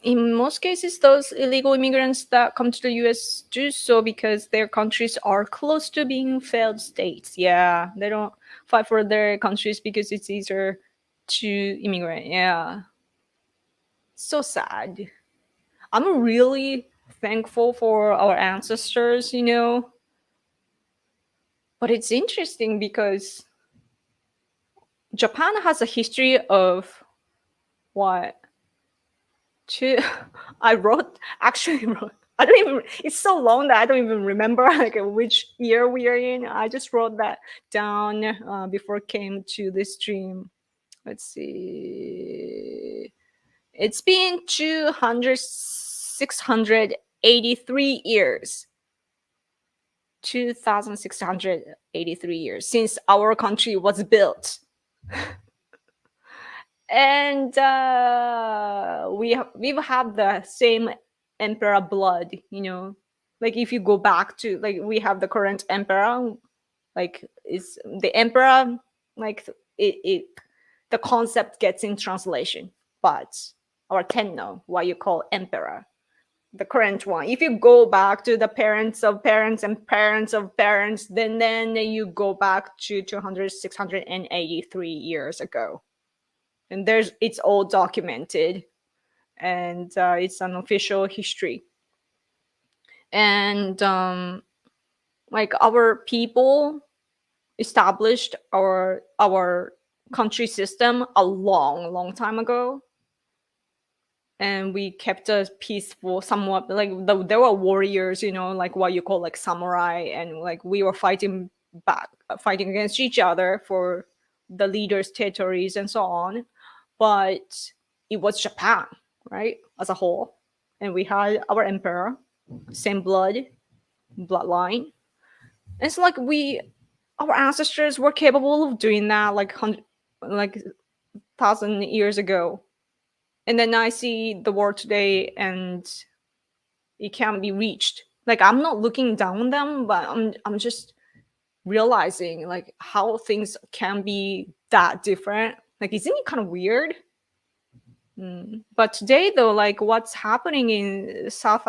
In most cases, those illegal immigrants that come to the US do so because their countries are close to being failed states. Yeah, they don't fight for their countries because it's easier to immigrate. Yeah. So sad. I'm really thankful for our ancestors, But it's interesting because Japan has a history of what? I wrote, I don't even, it's so long that I don't even remember like which year we are in. I just wrote that down before I came to this stream. Let's see. It's been 683 years. 2,683 years since our country was built. And we've had the same emperor blood, like if you go back to, like, we have the current emperor, like is the emperor, like it the concept gets in translation, but our tenno, what you call emperor, the current one, if you go back to the parents of parents and parents of parents, then you go back to 683 years ago, and it's all documented, and it's an official history. And like our people established our country system a long time ago, and we kept us peaceful somewhat, like there were warriors, like what you call like samurai, and like we were fighting against each other for the leaders' territories and so on. But it was Japan, right, as a whole, and we had our emperor, same bloodline. And it's like our ancestors were capable of doing that like 1,000 years ago. And then I see the world today, and it can't be reached. Like, I'm not looking down on them, but I'm just realizing like how things can be that different. Like, isn't it kind of weird? But today, though, like what's happening in South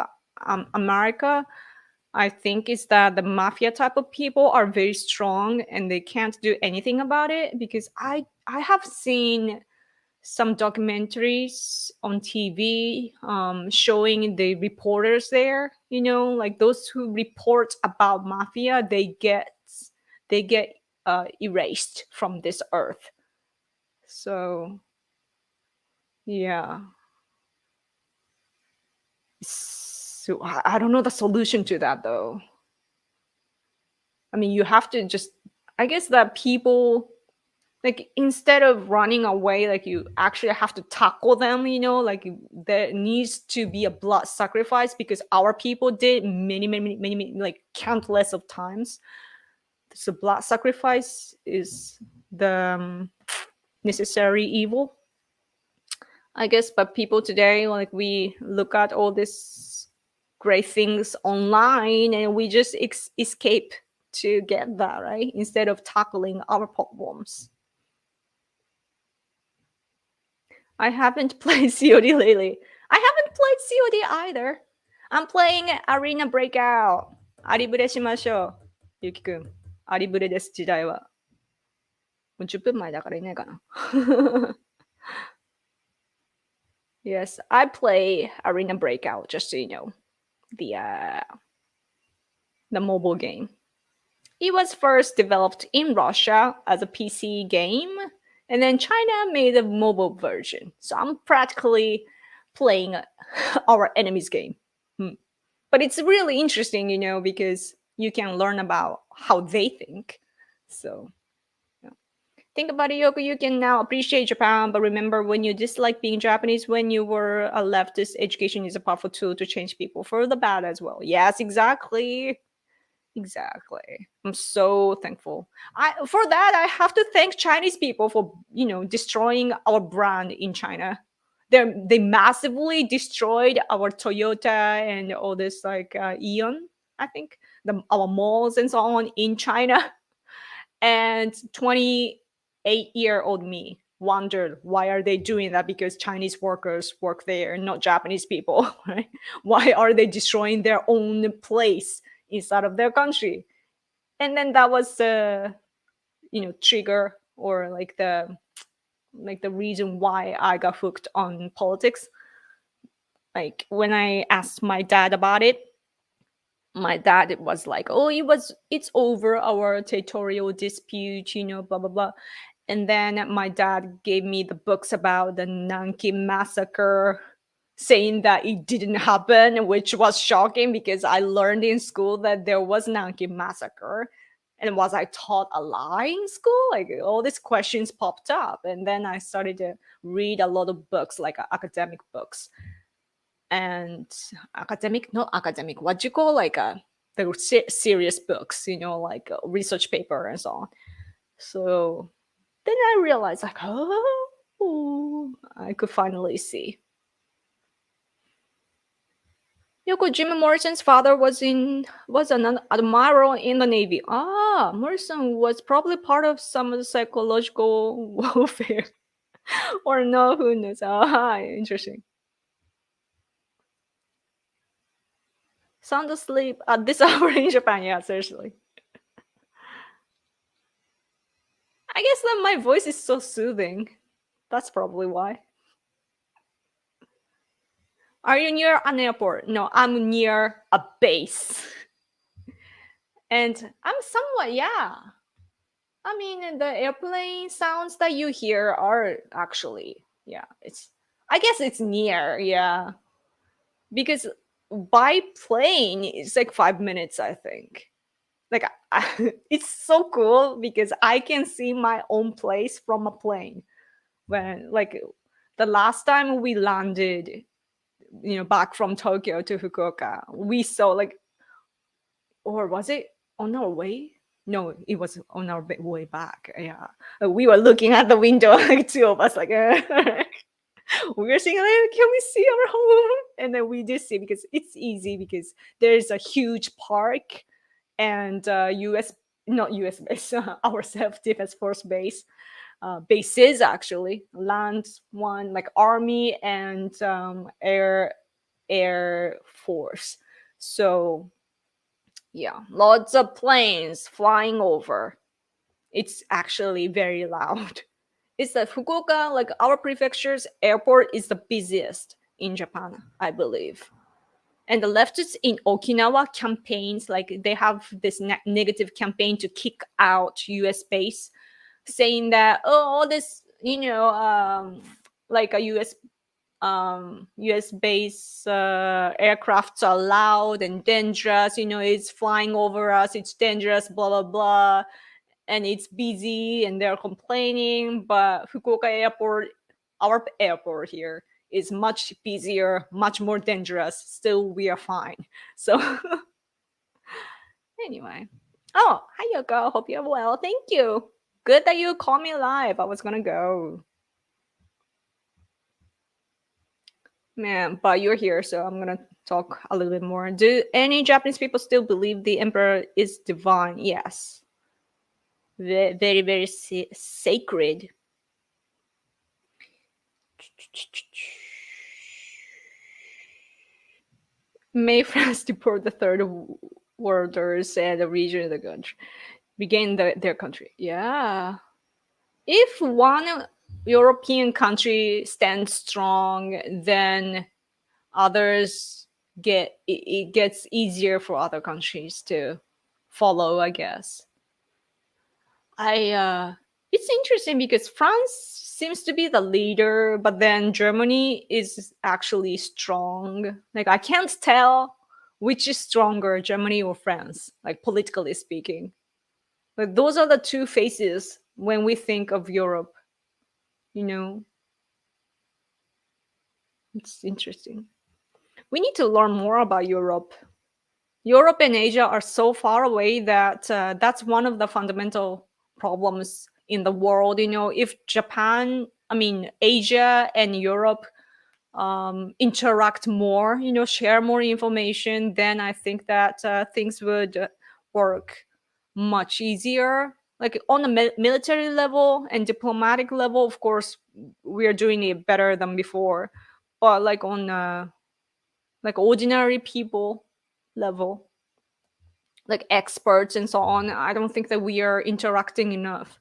America, I think is that the mafia type of people are very strong, and they can't do anything about it, because I have seen some documentaries on TV showing the reporters there, like those who report about mafia, they get erased from this earth. So yeah, so I don't know the solution to that, though. I mean, you have to just, I guess that people, like, instead of running away, like you actually have to tackle them, like there needs to be a blood sacrifice, because our people did many, like countless of times. So blood sacrifice is the necessary evil, I guess. But people today, like, we look at all these great things online and we just escape to get that, right? Instead of tackling our problems. I haven't played COD lately. I haven't played COD either. I'm playing Arena Breakout. アリブレしましょう。ゆきくん。アリブレです、時代は。もう10分前だからいないかな。Yes, I play Arena Breakout, just so you know. The mobile game. It was first developed in Russia as a PC game, and then China made a mobile version. So I'm practically playing our enemy's game. But it's really interesting, because you can learn about how they think. So think about it, Yoko. You can now appreciate Japan, but remember, when you dislike being Japanese, when you were a leftist, education is a powerful tool to change people for the bad as well. Yes, exactly. Exactly. I'm so thankful. For that, I have to thank Chinese people for, destroying our brand in China. They massively destroyed our Toyota and all this, like, Eon, I think, our malls and so on in China. And 28-year-old me wondered, why are they doing that? Because Chinese workers work there, not Japanese people, right? Why are they destroying their own place inside of their country? And then that was the, trigger, or like the reason why I got hooked on politics. Like, when I asked my dad about it, my dad was like, oh, it's over our territorial dispute, blah blah blah. And then my dad gave me the books about the Nanking massacre, saying that it didn't happen, which was shocking because I learned in school that there was Nanking massacre. And was I taught a lie in school? Like, all these questions popped up, and then I started to read a lot of books, like academic books. And not academic, what you call, like, the serious books, like a research paper and so on. So then I realized, like, oh, I could finally see. Yoko, Jim Morrison's father was an admiral in the Navy. Morrison was probably part of some of the psychological warfare. Or no, who knows? Interesting. Sound asleep at this hour in Japan. Yeah, seriously. I guess that my voice is so soothing. That's probably why. Are you near an airport? No, I'm near a base. And I'm somewhat, yeah. I mean, the airplane sounds that you hear are actually, yeah, I guess it's near, yeah. Because by plane, it's like 5 minutes, I think. Like, it's so cool because I can see my own place from a plane. When, like, the last time we landed, back from Tokyo to Fukuoka, we saw, like, or was it on our way? No, it was on our way back. Yeah, we were looking at the window, like, two of us, like, we were saying, like, can we see our home? And then we did see, because it's easy, because there's a huge park and not US base, our self-defense force base, bases, actually, land one, like army and air force. So yeah, lots of planes flying over. It's actually very loud. It's that Fukuoka, like our prefecture's airport, is the busiest in Japan, I believe. And the leftists in Okinawa campaigns, like, they have this negative campaign to kick out US base, saying that, oh, all this, like a US base aircrafts are loud and dangerous, it's flying over us, it's dangerous, blah blah blah, and it's busy, and they're complaining. But Fukuoka airport, our airport here, is much busier, much more dangerous. Still, we are fine. So anyway, Oh, hi Yoko. Hope you're well. Thank you. Good that you called me live. I was gonna go. Man, but you're here, so I'm gonna talk a little bit more. Do any Japanese people still believe the emperor is divine? Yes. Very, very sacred. May France deport the third worlders and the region of the country, regain their country. Yeah. If one European country stands strong, then others it gets easier for other countries to follow, I guess. I It's interesting because France seems to be the leader, but then Germany is actually strong. Like I can't tell which is stronger, Germany or France, like politically speaking. Like those are the two faces when we think of Europe, you know. It's interesting. We need to learn more about Europe. Europe and Asia are so far away that that's one of the fundamental problems in the world. If Japan, I mean, Asia and Europe interact more, share more information, then I think that things would work much easier. Like on a military level and diplomatic level, of course, we are doing it better than before. But like on like ordinary people level, like experts and so on, I don't think that we are interacting enough.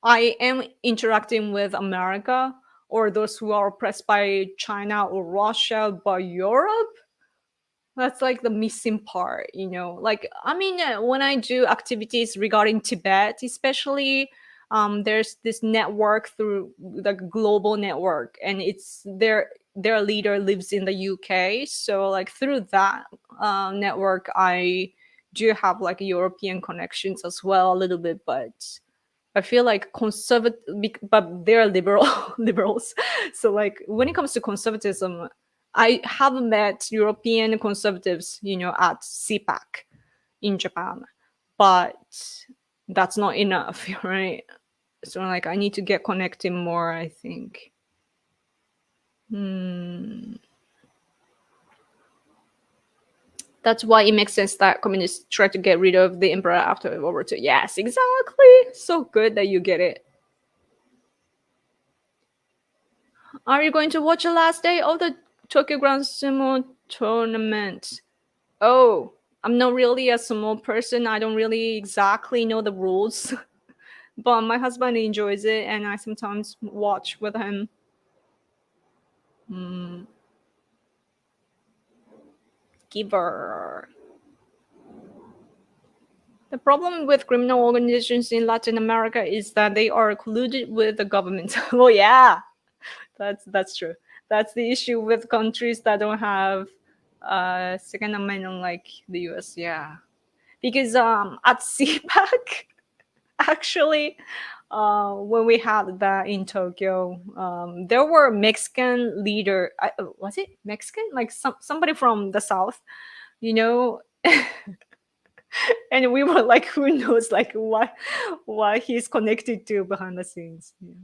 I am interacting with America or those who are oppressed by China or Russia, but Europe, that's like the missing part. Like, I mean, when I do activities regarding Tibet, especially, there's this network through the global network, and it's their leader lives in the UK. So, like, through that network, I do have like European connections as well, a little bit, but I feel like conservative, but they're liberal liberals. So like when it comes to conservatism, I have met European conservatives, at CPAC in Japan, but that's not enough, right? So like I need to get connected more, I think. Hmm. That's why it makes sense that communists try to get rid of the emperor after World War II. Yes, exactly. So good that you get it. Are you going to watch the last day of the Tokyo Grand Sumo tournament? Oh, I'm not really a sumo person. I don't really exactly know the rules, but my husband enjoys it, and I sometimes watch with him. Mm, giver. The problem with criminal organizations in Latin America is that they are colluded with the government. Oh yeah, that's true. That's the issue with countries that don't have Second Amendment like the U.S. Yeah, because at CPAC, actually, when we had that in Tokyo, there were Mexican leader. Was it Mexican? Like somebody from the south, you know. And we were like, who knows, like what he's connected to behind the scenes. Yeah.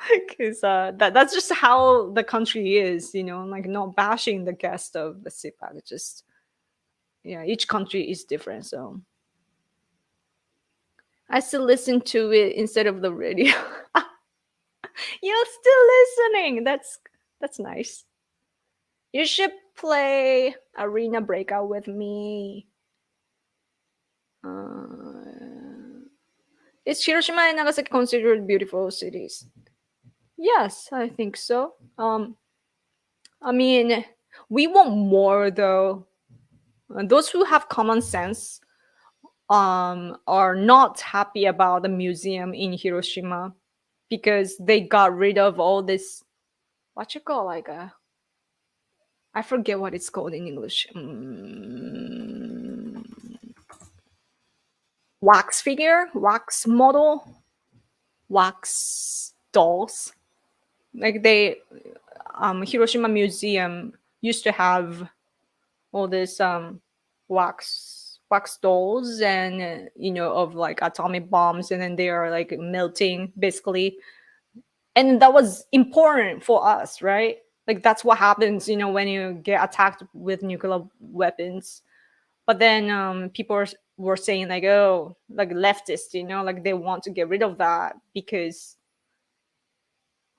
Because that's just how the country is, like not bashing the guest of the CPAC. It's just, yeah, each country is different. So I still listen to it instead of the radio. You're still listening. That's nice. You should play Arena Breakout with me. Is Hiroshima and Nagasaki considered beautiful cities? Yes, I think so. I mean, we want more though. Those who have common sense are not happy about the museum in Hiroshima because they got rid of all this, what you call, like a, I forget what it's called in English. Wax figure, wax model, wax dolls. Like they, Hiroshima Museum used to have all this wax. box dolls and of like atomic bombs, and then they are like melting basically. And that was important for us, right? Like that's what happens, when you get attacked with nuclear weapons. But then people were saying like, oh, like leftists, like they want to get rid of that because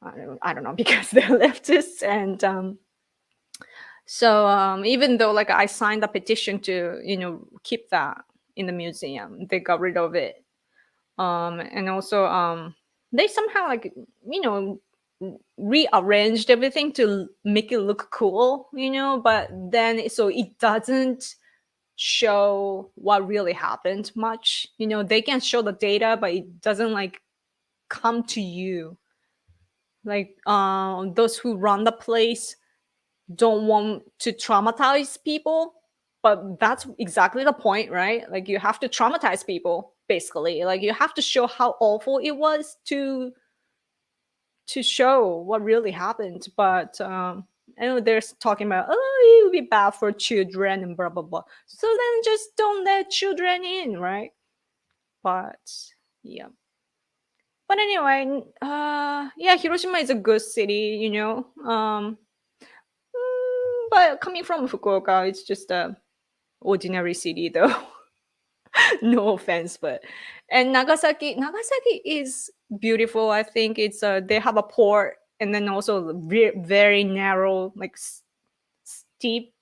I don't know because they're leftists. And so even though like I signed a petition to keep that in the museum, they got rid of it. And also they somehow like rearranged everything to make it look cool, but then so it doesn't show what really happened much. They can show the data, but it doesn't like come to you. Like those who run the place don't want to traumatize people, but that's exactly the point, right? Like you have to traumatize people basically. Like you have to show how awful it was to show what really happened. But I know they're talking about, oh, it would be bad for children and blah blah blah. So then just don't let children in, right? But yeah. But anyway, yeah, Hiroshima is a good city, but coming from Fukuoka, it's just a ordinary city, though. No offense, but and Nagasaki is beautiful. I think it's they have a port, and then also very narrow, like steep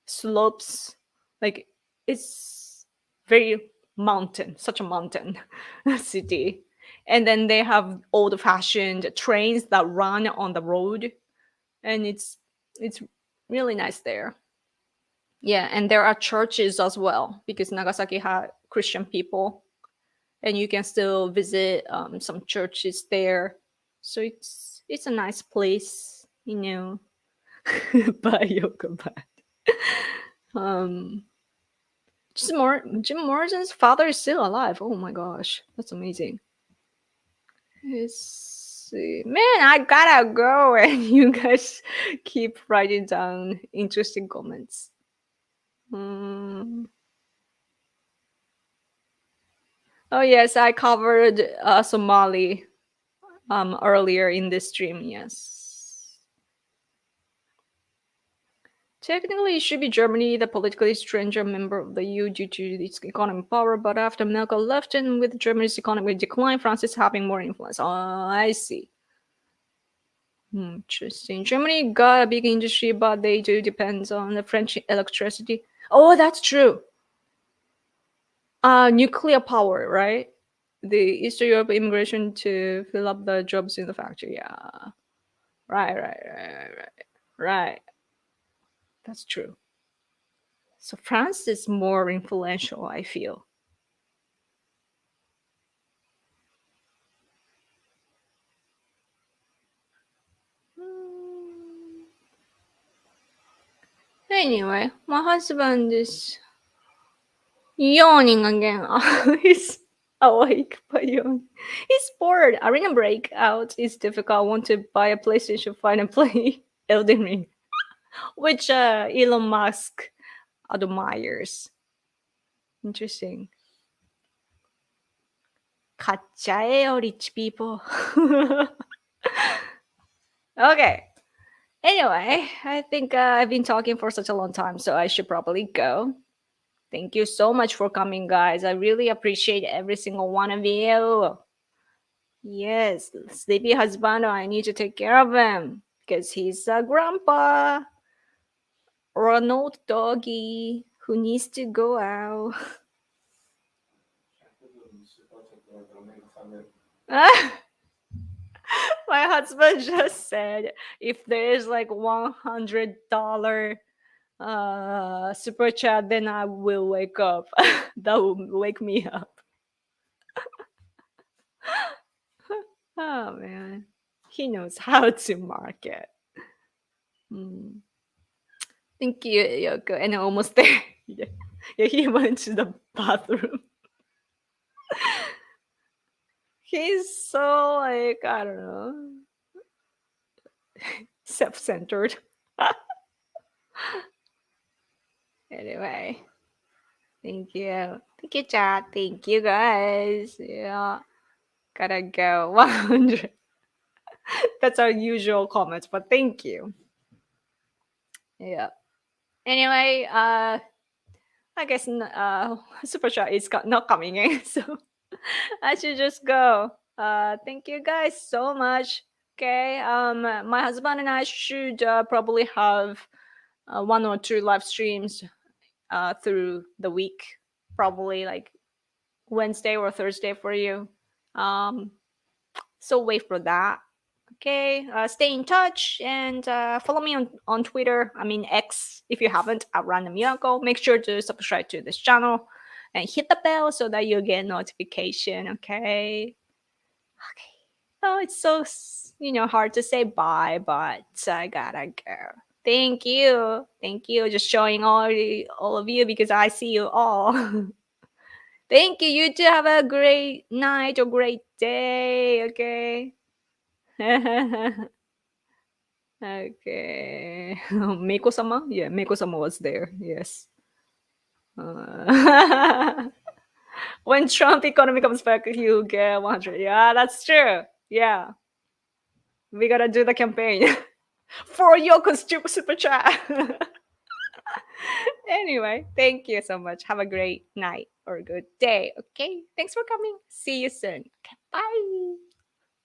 slopes. Like it's very mountain, such a mountain city. And then they have old-fashioned trains that run on the road, and it's really nice there. Yeah, and there are churches as well because Nagasaki had Christian people, and you can still visit some churches there. So it's a nice place. Buy yoga mat. Um, Jim Morrison's father is still alive. Oh my gosh, that's amazing. Let's see. Man, I gotta go, and you guys keep writing down interesting comments. Hmm. Oh yes, I covered Somali earlier in this stream. Yes. Technically, it should be Germany, the politically stranger member of the EU due to its economic power, but after Merkel left and with Germany's economic decline, France is having more influence. Oh, I see. Interesting. Germany got a big industry, but they do depend on the French electricity. Oh, that's true. Nuclear power, right? The Eastern Europe immigration to fill up the jobs in the factory. Yeah. Right. That's true. So France is more influential, I feel. Anyway, my husband is yawning again. He's awake but yawning. He's bored. Arena breakout is difficult. I want to buy a PlayStation 5 and play Elden Ring, which Elon Musk admires. Interesting. 가짜예요, rich people. Okay. Anyway, I think I've been talking for such a long time, so I should probably go. Thank you so much for coming, guys. I really appreciate every single one of you. Yes, sleepy husband, I need to take care of him because he's a grandpa or an old doggy who needs to go out. My husband just said if there's like $100 super chat, then I will wake up. That will wake me up. Oh man, he knows how to market. Thank you, Yoko. And almost there. Yeah, he went to the bathroom. He's so like I don't know, self-centered. Anyway, Thank you. Thank you, chat. Thank you, guys. Yeah. Gotta go. 100. That's our usual comments, but thank you. Yeah. Anyway, I guess super chat is not coming in, so I should just go. Thank you guys so much. Okay. My husband and I should probably have one or two live streams through the week, probably like Wednesday or Thursday for you. Um, so wait for that. Okay, stay in touch and follow me on Twitter. I mean X if you haven't at Random Miracle. Make sure to subscribe to this channel and hit the bell so that you get notification. Okay. Okay. Oh, it's so hard to say bye, but I gotta go. Thank you. Thank you. Just showing all of you because I see you all. Thank you. You too have a great night or great day. Okay. Okay. Meiko-sama? Yeah, Meiko-sama was there. Yes. When Trump economy comes back, you get 100. Yeah, that's true. Yeah. We gotta do the campaign for your super chat. Anyway, thank you so much. Have a great night or good day. Okay. Thanks for coming. See you soon. Okay, bye.